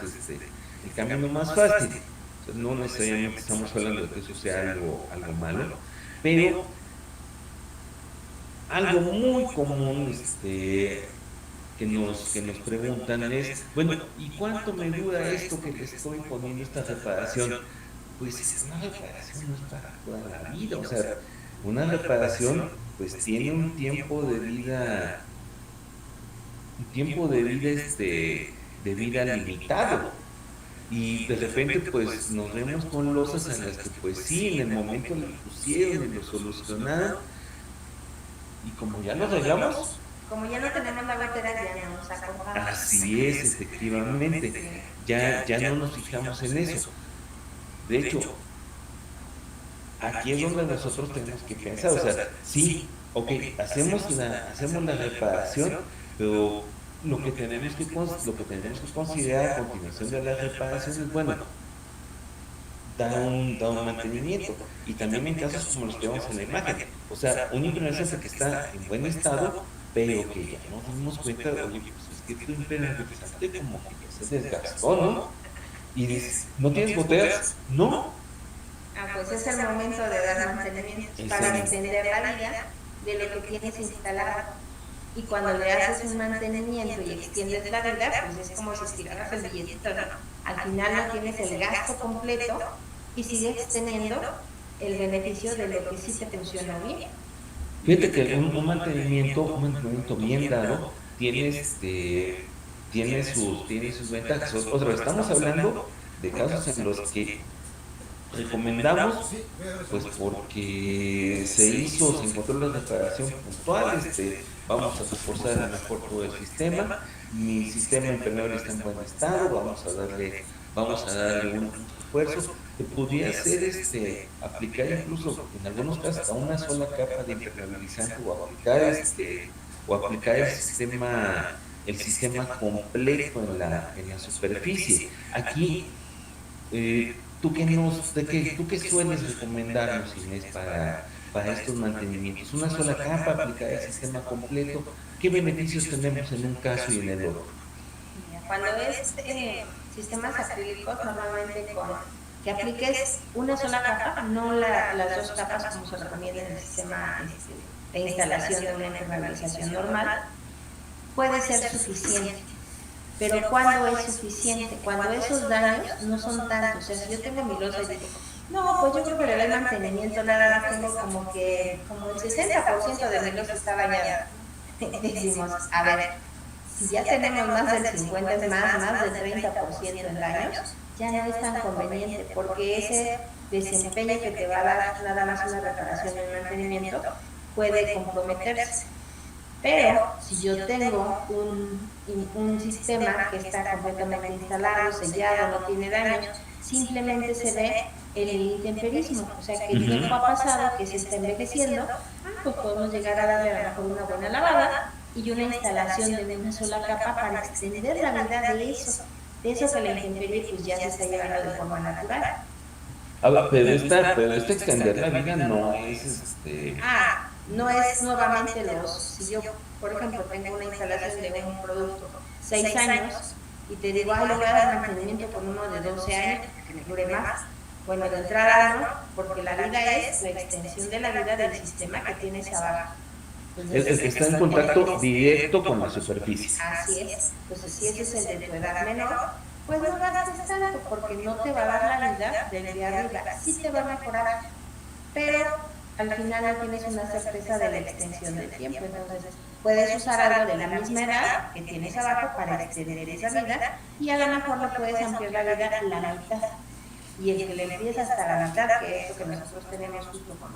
fácil. O sea, no necesariamente estamos hablando de que eso sea algo malo, pero algo muy común que nos preguntan es, bueno, ¿y cuánto me dura esto que le estoy poniendo esta reparación? Pues una reparación no es para toda la vida, o sea, una reparación pues tiene un tiempo de vida limitado. Y de repente pues nos vemos con losas en las que pues sí, en el momento lo pusieron y lo solucionaron, y como ya lo arreglamos, como ya no tenemos la gotera, ya no nos acordamos. así es, efectivamente, ya no nos fijamos en eso. De hecho, aquí es donde nosotros tenemos que pensar, o sea, sí, ok, hacemos la reparación, pero lo que tenemos que considerar a continuación de la reparación es, bueno, da un mantenimiento. Y también en casos como los que vemos en la imagen, o sea, un impermeabilizante que está en buen estado, pero que ya nos dimos cuenta, oye, pues es que tu impermeabilizante como que ya se desgastó, ¿no? Y dices, ¿no tienes goteras? No. Pues es el momento de dar mantenimiento para entender la vida de lo que tienes instalado. Y cuando le haces un mantenimiento y extiendes la vida, pues es como si estiraras el billetito, ¿no? Al final no tienes el gasto completo y sigues teniendo el beneficio de lo que sí te funcionó bien. Fíjate que un mantenimiento bien dado tiene tiene sus ventajas. Otra vez, estamos hablando de casos en los que recomendamos, pues porque se encontró la reparación puntual, vamos a reforzar a lo mejor todo el sistema, mi sistema impermeable está en buen estado, vamos a darle un refuerzo, que pudiera ser aplicar incluso en algunos casos a una sola capa de impermeabilizante o aplicar el sistema completo en la superficie. Aquí ¿tú qué sueles recomendarnos, Inés, para estos mantenimientos? ¿Una sola capa, aplicar el sistema completo? ¿Qué beneficios tenemos en un caso y en el otro? Mira, cuando es sistemas acrílicos, normalmente con que apliques una sola capa, no las dos capas como se recomienda en el sistema de instalación de una impermeabilización normal, puede ser suficiente. Pero ¿cuándo es suficiente? Cuando esos daños no son tantos. O sea, si yo tengo mi losa y digo, no, pues yo creo que le doy mantenimiento, nada más tengo como el 60% de mi losa está dañada. Decimos, a ver, si ya tenemos más del 50, es más del 30% en daños, ya no es tan conveniente, porque ese desempeño que te va a dar nada más una reparación y un mantenimiento puede comprometerse. Pero si yo tengo un sistema que está completamente instalado, sellado, no tiene daños, simplemente se ve el intemperismo, o sea que el tiempo ha pasado, que se está envejeciendo, pues podemos llegar a darle a lo mejor una buena lavada y una instalación de una sola capa para extender la vida de eso que la intemperie pues ya se está llevando de forma natural. Pero esta extender la vida no es No es nuevamente si yo, por ejemplo, tengo una instalación de un producto 6 años y te digo, ay, le voy a dar mantenimiento con uno de 12 años, que me dure más. Bueno, de entrada no, porque la vida es la extensión de la vida del sistema que tienes abajo. Entonces, está en contacto directo con la superficie. Así es. Entonces, si ese es el de tu edad menor, pues no gastes tanto, porque no te va a dar la vida del de arriba. Sí te va a mejorar, pero al final no tienes una certeza de la extensión del tiempo. Entonces, puedes usar algo de la misma edad que tienes abajo para extender esa vida y a lo mejor lo puedes ampliar la vida a la mitad. Y el que le empieza hasta la mitad, que es lo que nosotros tenemos justo con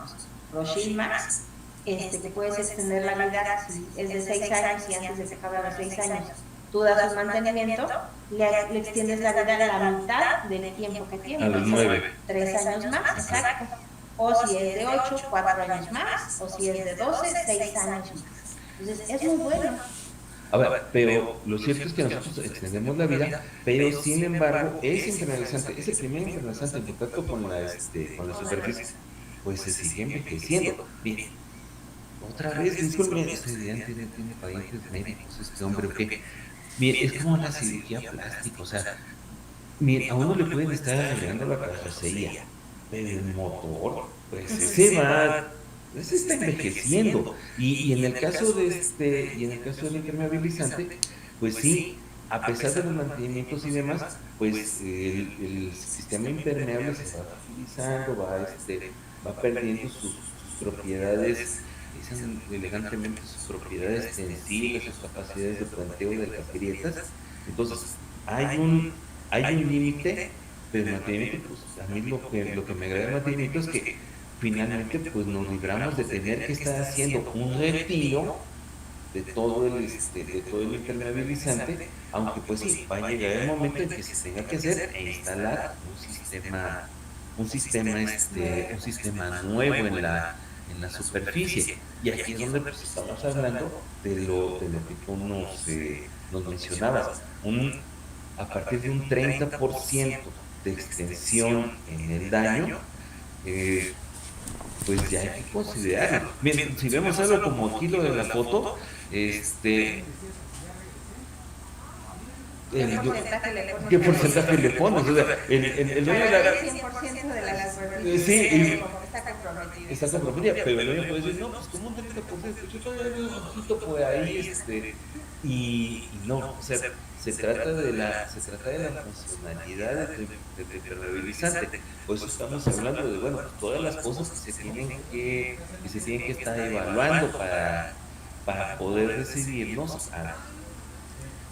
los Shield Max, que puedes extender la vida, si es de 6 años y antes de que acaben los 6 años tú das un mantenimiento, le extiendes la vida a la mitad del tiempo que tiene. A los 9. 3 años más, exacto. O si es de 8, 4 años más, o si es de 12, 6 años más. Entonces, es muy bueno. A ver, pero lo cierto es que nosotros extendemos la vida, pero sin embargo, ese impermeabilizante, ese primer impermeabilizante en contacto con la superficie, pues se sigue envejeciendo. Bien, otra vez, disculpen, usted tiene parientes médicos, este hombre, ¿o qué? Bien, es como la cirugía plástica, o sea, bien, a uno le pueden estar arreglando la carrocería, pero el motor, pues ese está envejeciendo. Y en el caso y en el caso del impermeabilizante, pues sí, a pesar de los mantenimientos y demás, pues el sistema impermeable se va utilizando, va perdiendo sus propiedades, dicen elegantemente sus propiedades tensibles, sus capacidades de planteo de las grietas. Entonces, hay un límite del mantenimiento, pues a mí lo que me agrada del mantenimiento es que finalmente pues nos libramos de tener que estar haciendo un retiro de todo el impermeabilizante, aunque pues sí, va a llegar el momento en que se tenga que hacer e instalar un sistema nuevo en la superficie. Y aquí es donde pues, estamos hablando de lo que tú nos mencionabas, a partir de un 30% de extensión en el daño, pues ya hay que considerarlo. Bien, si vemos algo como aquí lo de la foto, ¿qué porcentaje le pones? O sea, el dueño de la... 100% de la superficie Sí, está comprometida. está comprometida, pero el dueño puede decir, no, pues como un 30%, yo todavía veo un poquito por ahí, y no, o sea, se trata de la funcionalidad de tu impermeabilizante. Por eso estamos hablando de, bueno, pues, todas las cosas que se tienen que estar evaluando para poder decidirnos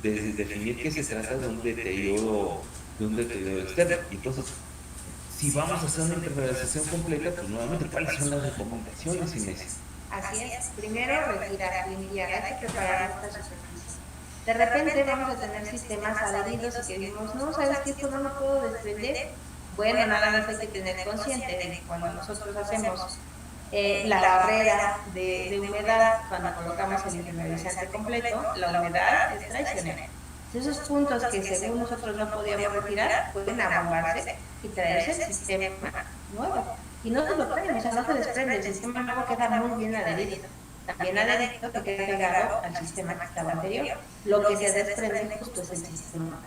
de definir que se trata de un deterioro externo. Y entonces, si vamos a hacer una impermeabilización completa, pues nuevamente, ¿cuáles son las recomendaciones, Inés? Así es. Primero, retirar, limpiar, hay que preparar nuestra superficie. De repente vamos a tener sistemas adheridos y que decimos, no, ¿sabes qué? Esto no lo puedo desprender. Bueno, nada más hay que tener consciente de que cuando nosotros hacemos la barrera de humedad, cuando colocamos el impermeabilizante completo, la humedad es traicionera. Esos puntos que según nosotros no podíamos retirar pueden amoldarse y traerse el sistema nuevo. Y no se lo traen, o sea, no se desprende, el sistema nuevo queda muy bien adherido. También adherido que queda pegado al sistema que estaba anterior. Lo que se desprende justo es el sistema.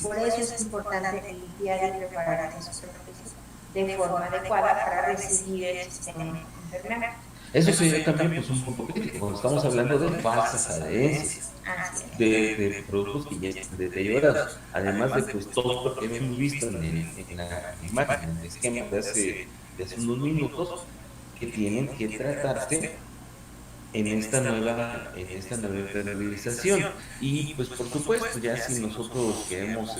Por eso es importante limpiar y preparar esas superficies de forma adecuada para recibir el sistema impermeable. Eso sería también pues, un punto crítico, cuando estamos hablando de falsas adherencias, de productos que ya están deteriorados, además de pues, todo lo que hemos visto en la imagen, en el esquema de hace unos minutos, que tienen que tratarse en esta nueva impermeabilización. Y pues por supuesto, ya si nosotros queremos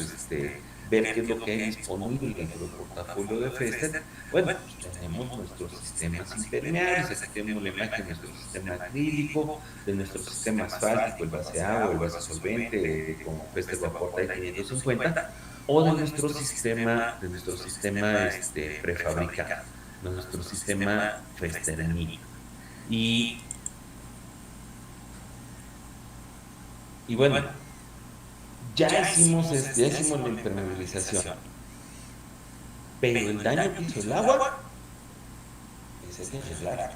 ver qué es lo que hay disponible dentro del portafolio de Fester, bueno, pues tenemos nuestros sistemas impermeables, aquí tenemos la imagen de nuestro sistema acrílico, de nuestro sistema asfáltico, el base agua, el base solvente, como Fester Vaportite 550, o de nuestro sistema prefabricado, de nuestro sistema Festernito. Y bueno, ya hicimos la impermeabilización, pero el daño que hizo el agua, ese hay que arreglar.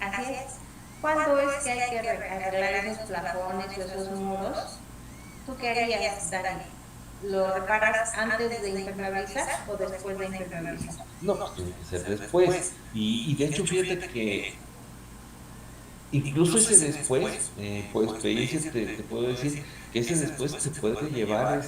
Así es. ¿Cuándo es que hay que arreglar esos plafones o esos muros? ¿Tú qué harías, Dani? ¿Lo reparas antes de impermeabilizar o después de impermeabilizar? No, pues tiene que ser después. Y de hecho, fíjate que incluso ese después, por experiencia te puedo decir que ese después te puede llevar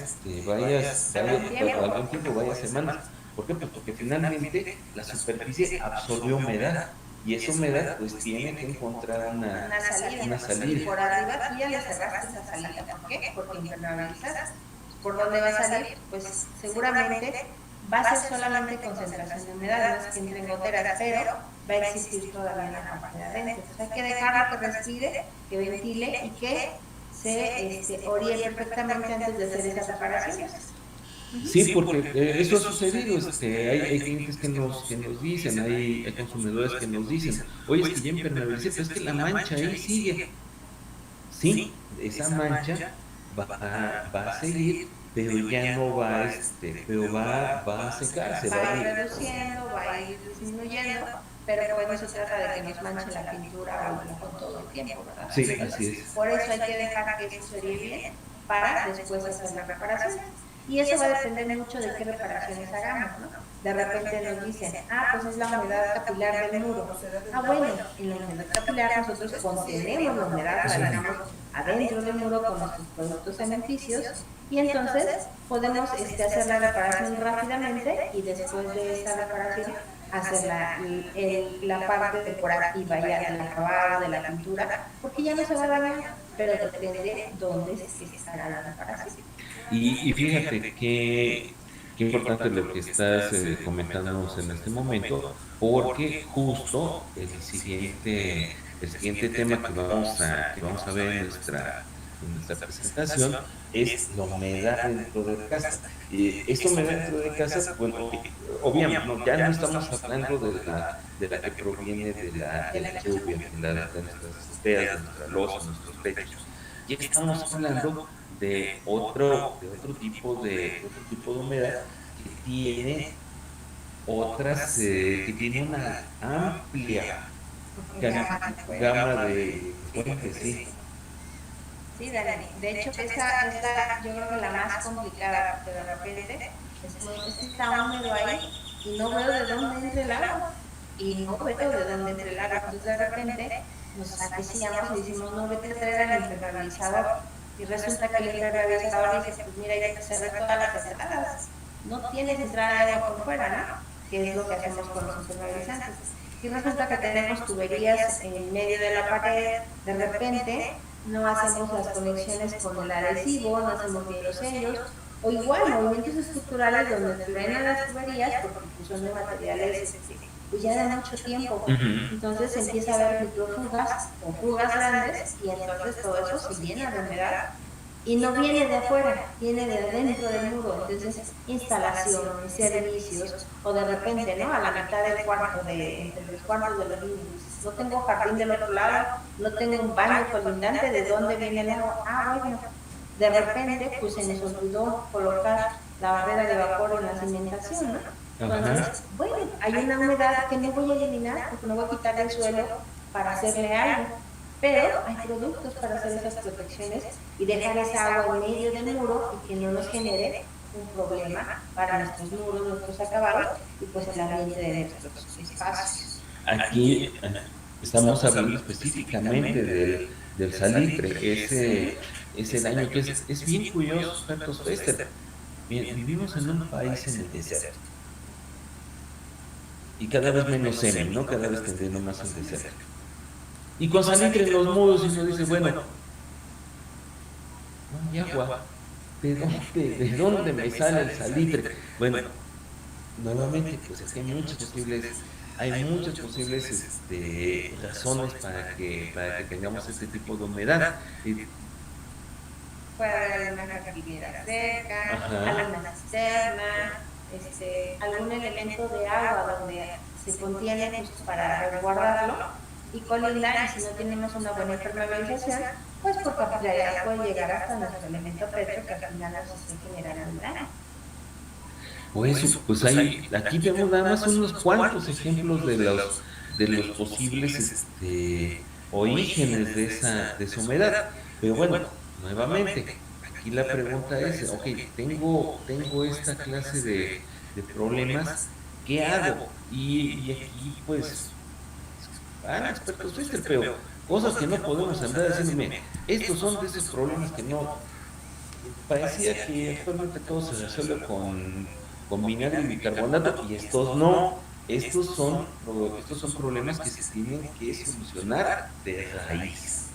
algún tiempo, varias semanas. ¿Por qué? Pues porque finalmente la superficie absorbe humedad y esa humedad pues tiene que encontrar una Y salida. por arriba tú ya le cerraste esa salida. ¿Por qué? Porque impermeabilizas. ¿Por dónde va a salir? Pues seguramente va a ser solamente concentración de humedad, no es que entren goteras, pero va a existir todavía en la parte de adentro. Entonces hay que dejarlo que respire, que ventile y que se oríe perfectamente antes de hacer esas reparaciones. Sí, porque eso ha sucedido. Hay clientes que nos dicen, hay consumidores que nos dicen, oye, es que ya impermeabilicé, pero es que la mancha ahí sigue. Sí, esa mancha va a seguir, pero ya no va, va a secarse, Va a ir reduciendo, va a ir disminuyendo, pero pues no se trata de que nos manche la pintura o el plafón todo el tiempo, ¿verdad? Sí, así es. Por eso hay que dejar que eso se oríe bien para después hacer las reparaciones. Y eso va a depender mucho de qué reparaciones hagamos, ¿no? De repente nos dicen, pues es la humedad capilar del muro. Bueno, en la humedad capilar nosotros contenemos la humedad, la dejamos adentro del muro con nuestros productos cementicios y entonces podemos hacer la reparación rápidamente y después de esa reparación hacer la parte decorativa ya del acabado, de la pintura, porque ya no se va a dañar, pero depende dónde se hará la reparación. Y fíjate qué importante lo que estás comentándonos en este momento, porque justo el siguiente tema que vamos a ver en nuestra presentación es la humedad dentro de casa. Esta humedad dentro de casa, bueno, obviamente, ya no estamos hablando de la que proviene de la lluvia, de nuestras azoteas, de nuestra losa, de nuestros techos. Ya estamos hablando de otro tipo de humedad que tiene una amplia gama de fuentes, sí. Sí, Dani. De hecho, esa es yo creo que la más complicada, porque de repente es que está húmedo ahí y no veo de dónde entra el agua. Y no veo de dónde entra el agua. Entonces, de repente, nos apreciamos y decimos, no, vete a traer al impermeabilizador. Y resulta que el impermeabilizador dice, pues mira, ya te cerré todas las entradas. No tienes entrada de agua por fuera, ¿no? Que es lo que hacemos con los impermeabilizantes. Y resulta que tenemos tuberías en medio de la pared, de repente no hacemos las conexiones con el adhesivo, no hacemos bien los sellos, o igual movimientos estructurales donde truenan las tuberías porque pues, son de materiales pues ya de mucho tiempo. Ujú. Entonces se empieza a ver microfugas o fugas grandes y entonces todo eso se llena de humedad y no viene de afuera, viene de adentro del muro. Entonces, instalaciones, servicios, o de repente, ¿no? A la mitad del cuarto, entre los cuartos de los niños, no tengo jardín del otro lado, no tengo un baño colindante, ¿de dónde viene el agua? Ah, bueno, de repente, pues se nos olvidó colocar la barrera de vapor en la cimentación, ¿no? Ajá. Entonces, bueno, hay una humedad que no voy a eliminar porque no voy a quitar el suelo para hacerle algo, pero hay productos para hacer esas protecciones y dejar esa agua en medio del muro y que no nos genere un problema para nuestros muros, nuestros acabados y pues el ambiente de nuestros espacios. Aquí estamos hablando específicamente del salitre, ese daño que es bien curioso, Santos Fester. Bien, vivimos en un país en el desierto y cada vez menos semen, ¿no? Cada vez tendiendo más al desierto. Y con salitre en los muros y uno dice, bueno, no hay agua. ¿De dónde me sale el salitre? Bueno, nuevamente, pues es que hay muchas posibles razones para que tengamos este tipo de humedad. Puede haber alguna jardinera cerca, Ajá. alguna cisterna, algún elemento de agua donde se contiene justo para resguardarlo y colindar, y si no tenemos una buena impermeabilización, pues por capilaridad puede llegar hasta nuestro elemento petro que al final nos esté generando un daño. Pues aquí vemos nada más unos cuantos ejemplos de los posibles orígenes de esa humedad. Pero bueno, nuevamente, aquí la pregunta es, ok, tengo esta clase de problemas, ¿qué hago? Y aquí, pues, expertos Twister, pero cosas que no podemos andar diciéndome, estos son de esos problemas que no, parecía que actualmente todo se resuelve con vinagre y bicarbonato y estos no. Estos son problemas que se tienen que solucionar de raíz.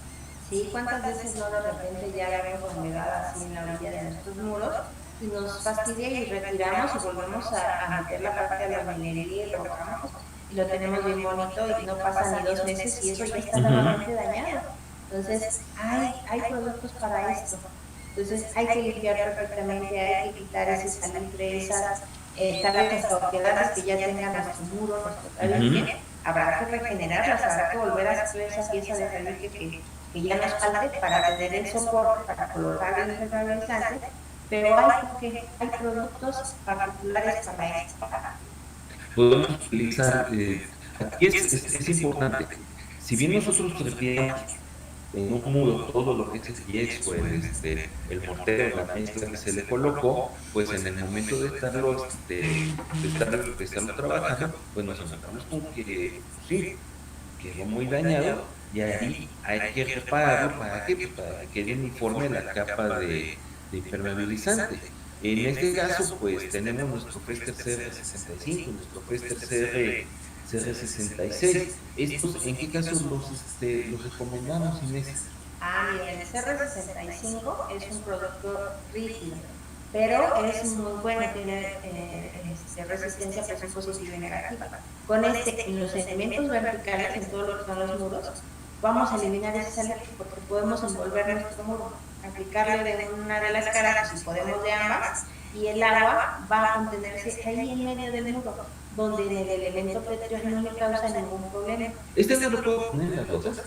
¿Sí? ¿Cuántas veces no de repente ya vemos humedad así en la orilla de nuestros muros y nos fastidia y retiramos y volvemos a meter la parte de la albañilería y lo bajamos y lo tenemos bien bonito y no pasa ni 2 meses y eso ya está Ujú. nuevamente dañado? Entonces, hay productos para esto. Entonces, hay que limpiar perfectamente, hay que quitar ese salitre, esas tal vez hasta oquedades que ya tengan nuestro muro, nuestro Ujú. tabique, habrá que regenerarlas, habrá que volver a hacer esa pieza de tabique que ya nos falte para tener el soporte, para colocar el impermeabilizante, pero hay productos particulares para esto. Podemos utilizar, aquí es importante, si bien nosotros retiramos en un muro todo lo que es el yeso, el mortero, la mezcla que se le colocó, pues en el momento de estarlo trabajando, pues nos encontramos con que, pues sí, quedó muy dañado y ahí hay que repararlo. ¿Para qué? Pues para que quede uniforme la capa de impermeabilizante. En este caso, pues tenemos nuestro Fester CR65, nuestro Fester CR66. ¿Estos en qué caso los recomendamos, Inés? Miren, el CR65 es un producto rígido, pero es muy bueno, tiene resistencia a presión positiva y negativa. Con en los elementos verticales, en todo lo que son los muros, vamos a eliminar ese salitre porque podemos envolver nuestro muro, aplicarle de una de las caras, si podemos de ambas, y el agua va a contenerse ahí en medio del muro, donde en el elemento petrio no le causa ningún problema. ¿Este no lo puedo poner en las rosas?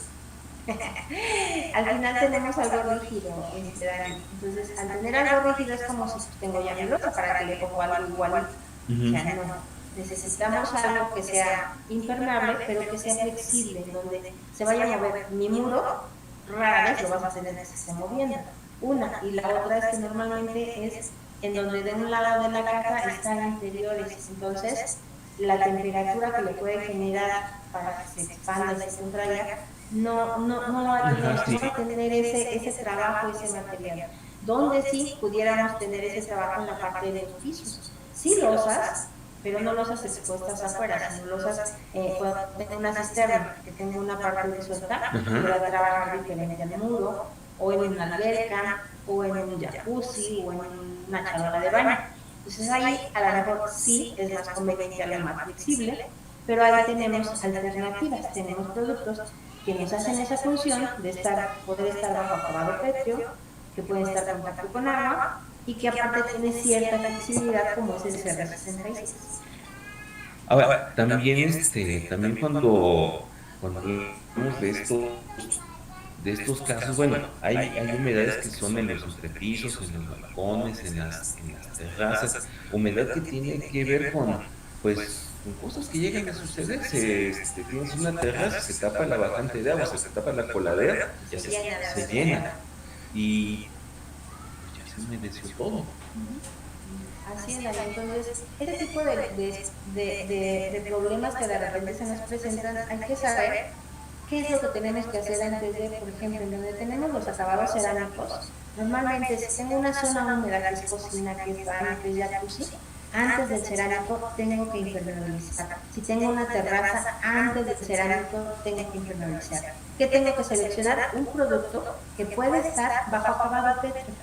Al final tenemos algo rígido, Dani. Entonces, al tener algo rígido es como si tengo ya mi rosa para que le pongo algo igualito. O sea, Ujú. no. Necesitamos algo que sea impermeable, pero que sea flexible, en donde se vaya a mover. Mi muro, rara vez lo vas a tener que se esté moviendo. Una, y la otra es que normalmente es en donde de un lado de la casa están interiores. Entonces, la temperatura que le puede generar para que se expanda y se contraiga no va a tener, Ajá, no sí. va a tener ese trabajo, ese material. Donde sí pudiéramos tener ese trabajo en la parte de los pisos. Sí losas, pero no losas expuestas afuera, sino losas cuando tengo una cisterna, que tengo una parte de suelta, que va a trabajar diferente al muro, o en una alberca, o en un jacuzzi, o en una charola de baño. Entonces ahí a lo mejor sí es más conveniente algo más flexible, pero ahí tenemos alternativas, tenemos productos que nos hacen esa función de poder estar bajo acabado pétreo, que pueden estar en contacto con agua y que aparte tiene cierta flexibilidad como es el CR66. Ahora, también, también cuando hablamos de estos casos, bueno, hay humedades que son en los entrepisos, en los balcones, en las terrazas, humedad que tiene que ver con, pues, con cosas que llegan a suceder. Tienes una terraza, se tapa la bajante de agua, se tapa la coladera, ya se llena. Y pues ya se humedeció todo. Así es, Dani. Entonces, este tipo de problemas que de repente se nos presentan, hay que saber qué es lo que tenemos que hacer antes de, por ejemplo, en donde tenemos los acabados cerámicos. Normalmente, si tengo una zona húmeda que es cocina, que es baño, que es jacuzzi, antes del cerámico tengo que impermeabilizar. Si tengo una terraza, antes del cerámico tengo que impermeabilizar. ¿Qué tengo que seleccionar? Un producto que puede estar bajo acabado pétreo.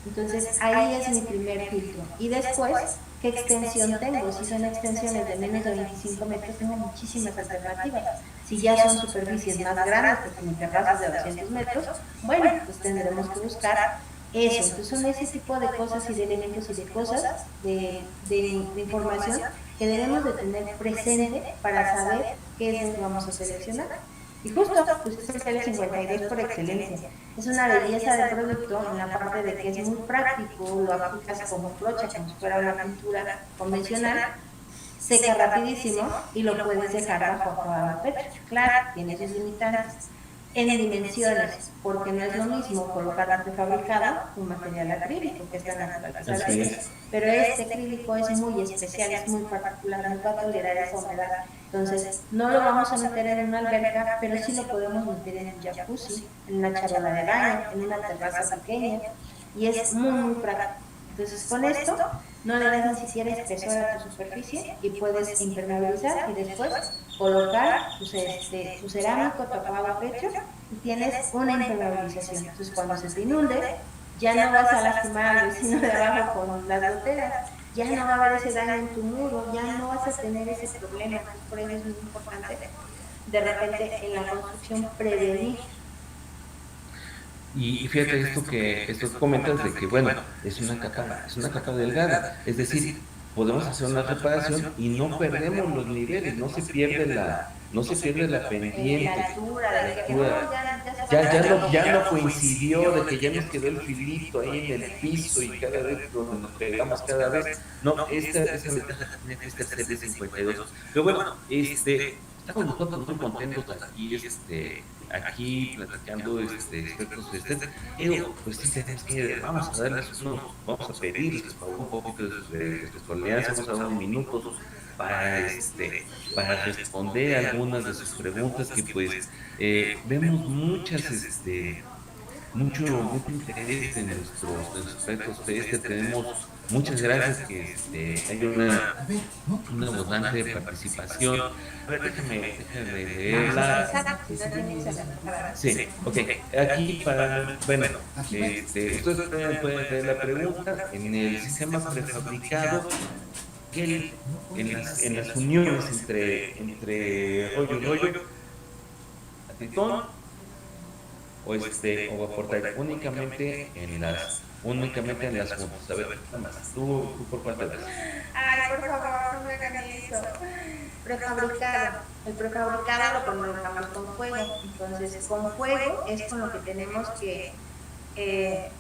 Entonces ahí es mi primer filtro. Y después, ¿qué extensión tengo? Si son extensiones de menos de 25 metros, tengo muchísimas alternativas. Si ya son superficies más grandes, porque mi terraza es de 200 metros, bueno, pues tendremos que buscar eso. Entonces son ese tipo de cosas y de elementos y de cosas, de información que debemos de tener presente para saber qué es lo que vamos a seleccionar. Y justo, pues es el L52 por excelencia. Es una belleza de producto en la parte de que es muy práctico, lo aplicas como brocha, como si fuera una pintura convencional, seca rapidísimo y lo puedes dejar bajo acabado pétreo. Claro, tiene sus limitantes en dimensiones, porque no es lo mismo colocar un prefabricado un material acrílico que está natural. Pero este acrílico es muy especial, es muy particular, no va a tolerar esa humedad. Entonces, no lo vamos a meter en una alberca, pero sí lo podemos meter en un jacuzzi, en una charola de baño, en una terraza pequeña, y es muy, muy práctico. Entonces, con esto no le das ni siquiera espesor a tu superficie y puedes impermeabilizar y después colocar tu cerámico, tu acabado pecho y tienes una impermeabilización. Entonces, cuando se te inunde, ya no vas a lastimar al vecino de abajo con las goteras, ya no va a haber ese daño en tu muro, ya no vas a tener ese problema. Entonces, por eso es muy importante de repente en la construcción prevenir. Y fíjate esto que comentas de que, bueno, es una capa delgada, es decir, podemos hacer una reparación y no perdemos los niveles, no se pierde la pendiente, La altura, de que ya no coincidió, de que ya nos quedó el filito ahí en el piso y cada vez donde nos pegamos cada vez, no, esa ventaja tiene este CL52. Pero bueno, estamos nosotros muy contentos aquí platicando expertos pero pues sí tenemos que, vamos a pedirles por favor un poquito de su tolerancia, vamos a dar unos minutos para para responder algunas de sus preguntas que pues vemos mucho interés en nuestros expertos tenemos muchas gracias que hay una abundante participación. A ver, déjame leerla. Sí, ok. Aquí bueno, ustedes pueden leer la pregunta en el sistema prefabricado que en las uniones entre rollo y rollo, tritón o aportar únicamente en las juntas. A ver, nada más, tú por cuánto ves. Ay, por favor, no me hagan eso. Prefabricado. El prefabricado lo colocamos con fuego. Entonces, con fuego es con lo que tenemos que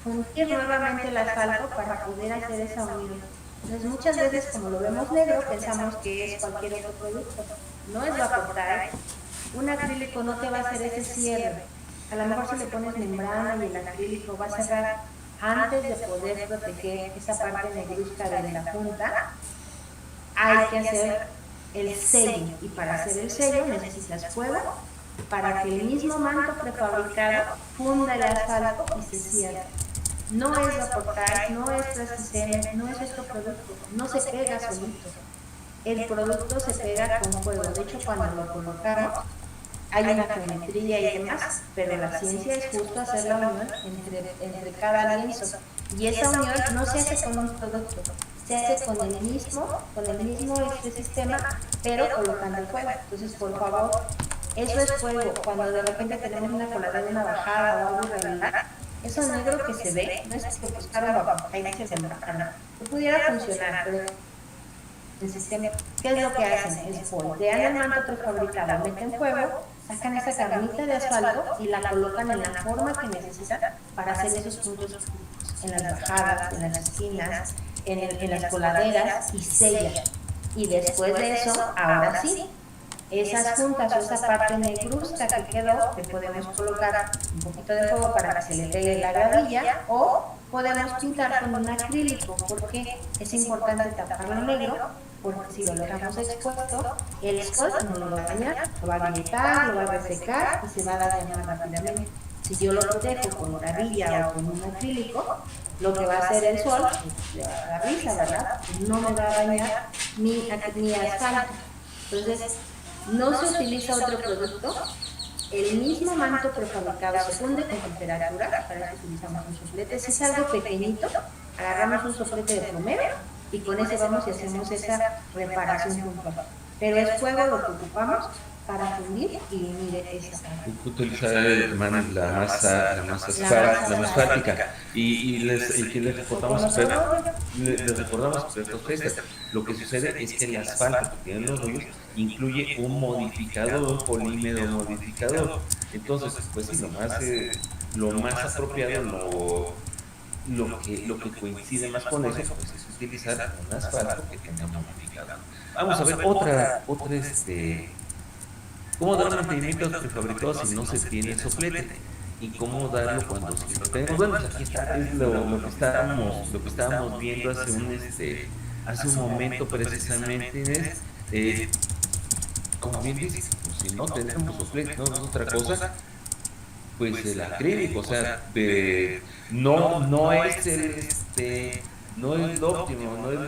fundir nuevamente el asfalto para poder hacer esa unión. Entonces, muchas veces, como lo vemos negro, pensamos que es cualquier otro producto. No es Vaportite. Un acrílico no te va a hacer ese cierre. A lo mejor si le pones membrana y el acrílico va a cerrar antes de poder proteger esa parte negruzca de la punta, hay que hacer el sello. Y para hacer el sello necesitas fuego para que el mismo manto prefabricado funda el asfalto y se cierre. No es Vaportite, no es Plasticene, no es otro producto, no se pega solito. El producto se pega con fuego. De hecho, cuando lo colocamos, hay una geometría y demás, pero la ciencia es justo hacer la unión entre cada lienzo. Y esa unión no se hace con un producto, se hace con el mismo sistema, pero colocando el fuego. Entonces, por favor, eso es fuego. Cuando de repente tenemos una coladera, una bajada o algo irregular, eso negro que se ve, no es que buscaron vapor, ahí se demoraron. Que pudiera funcionar, pero el sistema, ¿qué es lo que hacen? Es voltean el manto prefabricado, meten fuego, sacan esa carnita de asfalto y la colocan en la forma que necesitan para hacer esos puntos críticos, en las bajadas, en las esquinas, en las coladeras, y sellan. Y después de eso, ahora sí, esas juntas o esa parte negruzca que quedó, le podemos colocar un poquito de fuego para que se le pegue la gravilla, o podemos pintar con un acrílico, porque es importante taparlo negro, porque si lo dejamos expuesto, el sol no lo va a dañar, lo va a agrietar, lo va a resecar y se va a dañar rápidamente. Si yo lo protejo con gravilla o con un acrílico, lo que va a hacer el sol, le va a dar risa, ¿verdad? No me va a dañar mi asfalto. Entonces, no se utiliza otro producto, el mismo manto prefabricado se funde con temperatura, para eso utilizamos un soplete. Si es algo pequeñito, agarramos un soplete de plomero y con ese vamos y hacemos esa reparación puntual. Pero es fuego lo que ocupamos para fundir y mire esa parte. Utilizar la masa asfáltica y que les recordamos perfecto. Lo que sucede es que el asfalto que tiene los rollos incluye un modificador, un polímero modificador. Entonces, pues sí, lo más apropiado, lo que coincide más con eso, pues es utilizar un asfalto que tenga modificador. Vamos a ver cómo dar mantenimiento a los prefabricados si no se tiene soplete y cómo darlo cuando sí lo tenemos. Bueno, pues aquí está, es lo que estábamos viendo hace un momento precisamente, Inés. Como bien dices, pues, si no tenemos soplete, no es otra cosa, pues el acrílico, o sea, no es lo óptimo, no es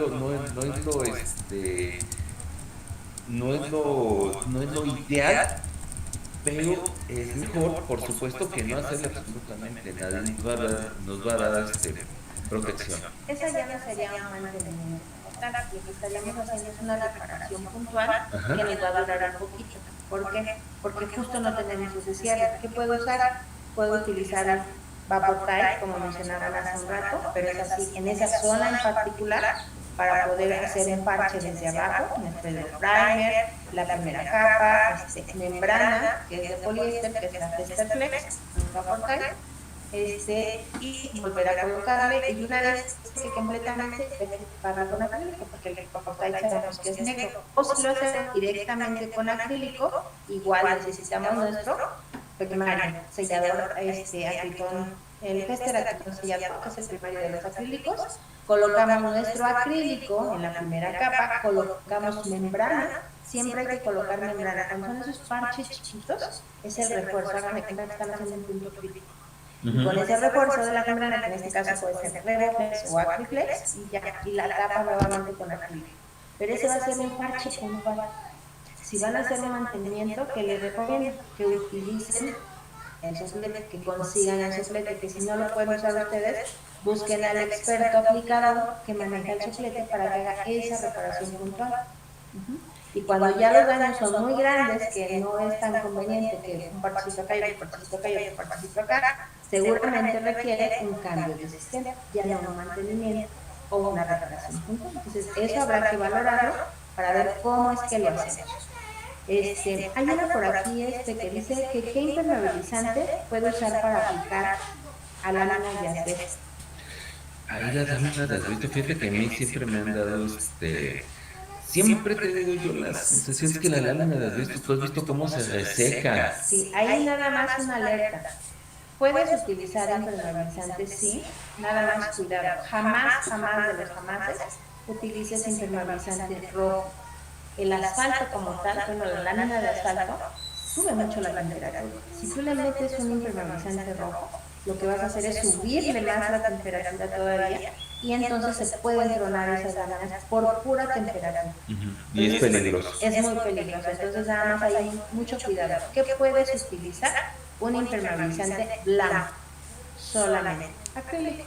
lo ideal, pero es mejor, por supuesto, que no hacerle absolutamente nada. Nos va a dar protección. Esa ya no sería un mantenimiento como tal. Lo que estaríamos haciendo es una reparación puntual Ajá. que nos va a durar un poquito. ¿Por qué? Porque justo no tenemos ese cierre. ¿Qué puedo usar? Puedo utilizar el Vaportite, como mencionaban hace un rato, pero es así, en esa zona en particular, para poder hacer un parche desde abajo, desde el primer, la primera capa, membrana, que es de poliéster, que es la Testerflex, Vaportite, y volver a colocarle, y una vez que completamente para con acrílico, porque el Vaportite sabemos que es negro, o si lo hacemos directamente con acrílico, igual necesitamos nuestro primario sellador, acritón, el Hester acritón sellador, que es el primario de los acrílicos. Colocamos nuestro acrílico en la primera capa, colocamos membrana, siempre hay que colocar membrana. Cuando son esos parches chiquitos, es el refuerzo, hagan de cuenta que están haciendo un punto crítico. Y con ese refuerzo de la membrana, que en este caso puede ser Revoflex o Acryflex, y la tapa nuevamente con acrílico. Pero ese va a ser un parche puntual. Si van a hacer un mantenimiento, que les recomiendo que utilicen el soplete, que consigan el soplete, que si no lo pueden usar ustedes, busquen al experto aplicador que maneja el soplete para que haga esa reparación puntual. Y cuando ya los daños son muy grandes, que no es tan conveniente que un parchecito acá y otro parchecito acá y otro parchecito acá, seguramente requiere un cambio de sistema, ya no un mantenimiento o una reparación puntual. Entonces, eso habrá que valorarlo para ver cómo es que lo hacemos. Hay una por aquí que dice que qué impermeabilizante puede usar para aplicar a la lámina de asbesto. Ahí las láminas de asbesto, fíjate que a mí siempre me han dado siempre te digo yo la sensación es que la lámina de asbesto, tú has visto cómo se reseca. Sí, hay nada más una alerta. Puedes utilizar impermeabilizante, sí, nada más cuidado. Jamás, jamás de los jamases utilices impermeabilizante rojo. El asfalto como tal, bueno, la lámina de asfalto sube mucho la temperatura. Si tú le metes un impermeabilizante rojo, lo que vas a hacer es subirle más la temperatura todavía y entonces se pueden tronar esas láminas por pura temperatura. Y es peligroso. Es muy peligroso, entonces nada más hay mucho cuidado. ¿Qué puedes utilizar? Un impermeabilizante blanco, solamente. Acrílicos,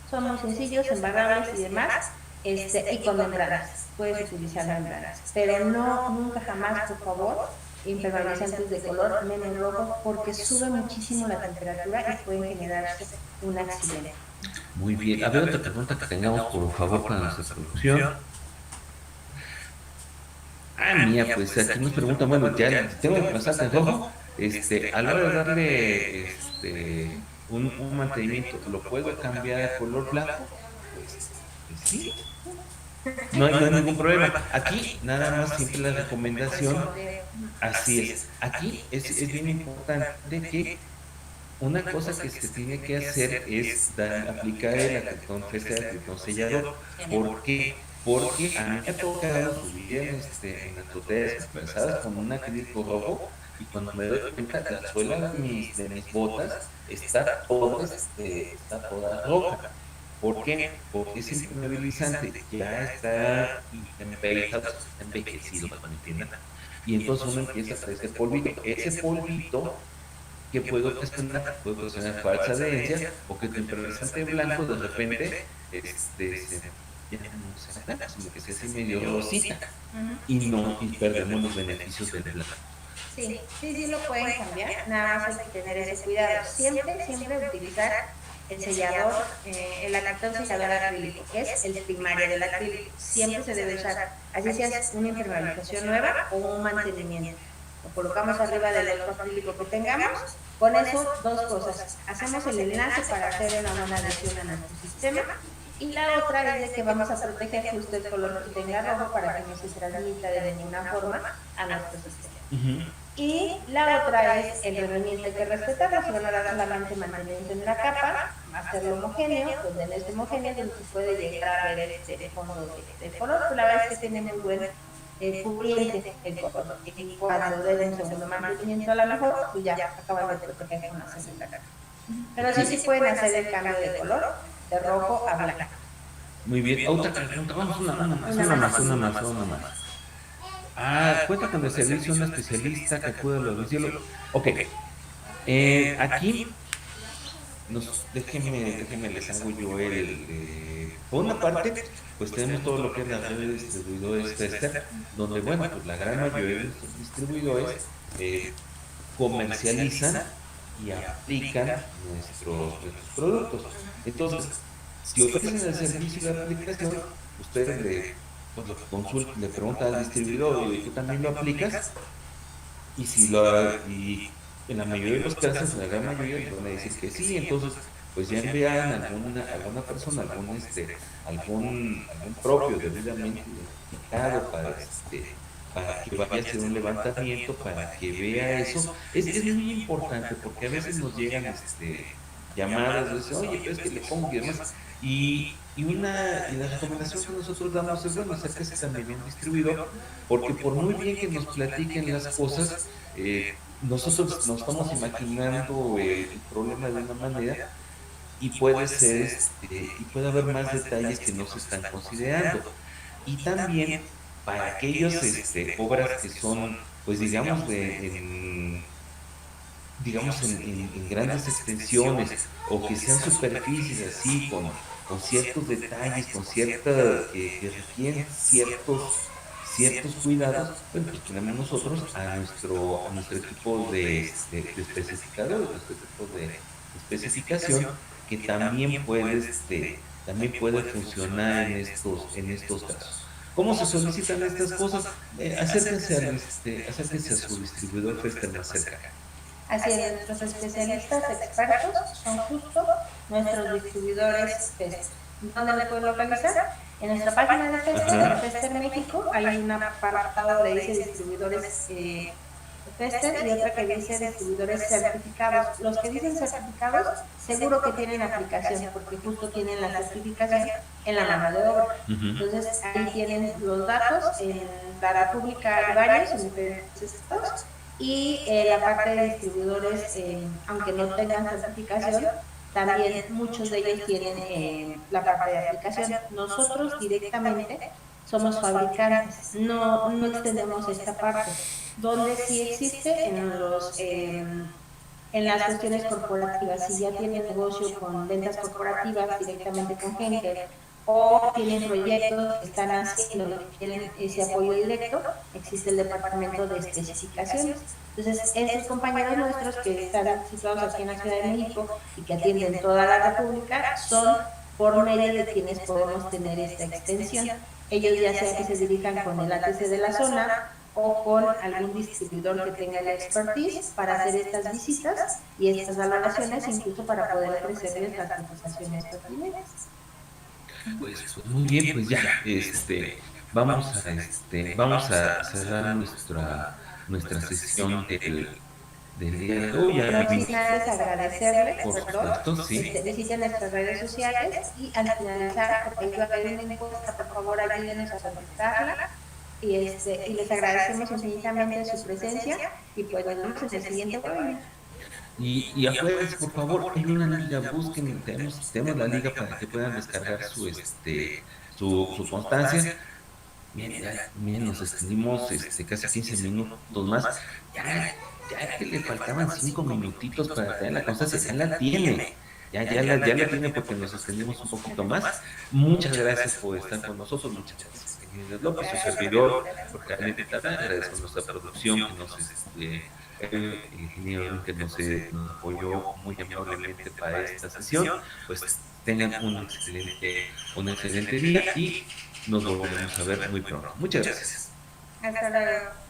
son muy sencillos, embarrables y demás, y con membranas. Puedes utilizar membranas, pero no, nunca jamás, por favor, impermeabilizantes de color menos rojo, porque sube muchísimo la temperatura y puede generarse un accidente. Muy bien. A ver, otra pregunta que tengamos, por favor, para nuestra producción. Ah, mía, pues aquí nos preguntan, bueno, ya tengo el bastante rojo, a la hora de darle un mantenimiento, ¿lo puedo cambiar a color blanco? Pues sí, no hay ningún problema. Aquí nada más siempre la recomendación, así es, aquí es bien importante que una cosa que se tiene que hacer es aplicar el acritón acritón sellador. ¿Por qué? Porque a mí me ha tocado subir en azoteas empezadas con un acrílico rojo y cuando me doy cuenta la suela de mis botas está toda roja. ¿Por qué? Porque ese impermeabilizante ya está envejecido, para que me entiendan. Y entonces uno empieza a traer ese polvito. Ese polvito que puede ocasionar falsa adherencia o que tu impermeabilizante blanco de repente ya no sea blanco, sino que sea así medio rosita y perdemos los beneficios del blanco. Sí, sí, sí lo pueden cambiar, nada más hay que tener ese cuidado. Siempre, siempre utilizar el sellador, el acritón sellador acrílico, que es el primario del acrílico. Siempre se debe usar, así sea una impermeabilización nueva o un mantenimiento. Lo colocamos arriba del otro acrílico que tengamos. Con eso, dos cosas. Hacemos el enlace para hacer una buena adhesión a nuestro sistema. Y la otra es de que vamos a proteger justo el color que tenga rojo para que no se transmita de ninguna forma a nuestro sistema. Y la otra es el rendimiento, hay que respetarlo, si van a dar solamente mantenimiento en la capa, hacerlo homogéneo, donde en este homogéneo donde se puede llegar a ver el fondo del color, pero la verdad es que tiene muy buen cubriente el color, y cuando den un segundo mantenimiento a lo mejor, pues ya acaban de proteger con la segunda capa. Pero sí pueden hacer el cambio de color, de rojo a blanco. Muy bien, otra pregunta, vamos una más. Cuenta con el servicio de un especialista que acude a los domicilios. Ok, aquí déjenme les hago yo por una parte, pues tenemos todo lo que es la red de distribuidores tester, donde, bueno, pues la gran mayoría de nuestros distribuidores comercializan y aplican nuestros productos. Entonces, si ofrecen el servicio de aplicación, ustedes pues le preguntan al distribuidor, ¿y tú también lo aplicas? Y en la mayoría de los casos, en la gran mayoría, les van a decir que sí. Entonces pues ya envían alguna persona, algún propio debidamente identificado para que vaya a hacer un levantamiento, para que vea eso. Es muy importante porque a veces nos llegan llamadas, de decir, oye, pero es que le pongo y demás. Y la recomendación que nosotros damos es, bueno, acérquese también a un distribuidor, porque por muy bien que nos platiquen las cosas, nosotros nos estamos imaginando el problema de una manera y puede haber más detalles que no se están considerando. Y también para aquellos obras que son, pues digamos en grandes extensiones o que sean superficies así con ciertos detalles, que requieren ciertos cuidados, bueno, pues tenemos nosotros a nuestro equipo de especificadores, nuestro equipo de especificación, que también puede funcionar en estos casos. ¿Cómo se solicitan estas cosas? Acérquense a su distribuidor Fester más cercano. Así es, nuestros especialistas expertos son justo nuestros distribuidores Fester. ¿Dónde me pueden localizar? En nuestra página de Fester, Fester México, hay un apartado que dice distribuidores Fester y otra que dice distribuidores certificados. Los que dicen certificados, seguro que tienen aplicación, porque justo tienen la certificación en la mano de obra. Entonces, ahí tienen los datos, la República hay varios en diferentes estados. Y la parte de distribuidores, aunque no tengan certificación, también muchos de ellos tienen la parte de aplicación. Nosotros directamente somos fabricantes, no extendemos esta parte. Donde sí existe en las cuestiones corporativas, si ya tienen negocio con ventas corporativas directamente con gente o tienen proyectos que están haciendo y quieren ese apoyo directo, existe el departamento de especificaciones. Entonces, estos compañeros nuestros que están situados aquí en la Ciudad de México y que atienden toda la República son por medio de quienes podemos tener esta extensión. Ellos ya sea que se dirijan con el ATC de la zona o con algún distribuidor que tenga la expertise para hacer estas visitas y estas valoraciones, incluso para poder ofrecerles las cotizaciones pertinentes. Pues muy bien, pues ya, vamos a cerrar nuestra sesión del día de hoy. No sin antes agradecerles, Por perdón, supuesto, sí. visiten nuestras redes sociales y al finalizar, porque ahí va a haber una encuesta, por favor ayúdenos a contestarla y les agradecemos infinitamente su presencia y pues nos vemos en el siguiente webinar. Y acuérdense, por favor, hay una liga, busquen, tenemos la liga para que puedan descargar su constancia. Bien, bien, nos extendimos casi 15 minutos más. Ya que le faltaban 5 minutitos para tener la constancia, ya la tiene. Ya la tiene porque nos extendimos un poquito más. Muchas gracias por estar con nosotros. Muchas gracias, Ingeniero López, su servidor, porque agradezco nuestra producción que el ingeniero que nos apoyó muy amablemente para esta sesión. Pues tengan un excelente día y nos volveremos a ver muy pronto. Muchas gracias. Hasta luego.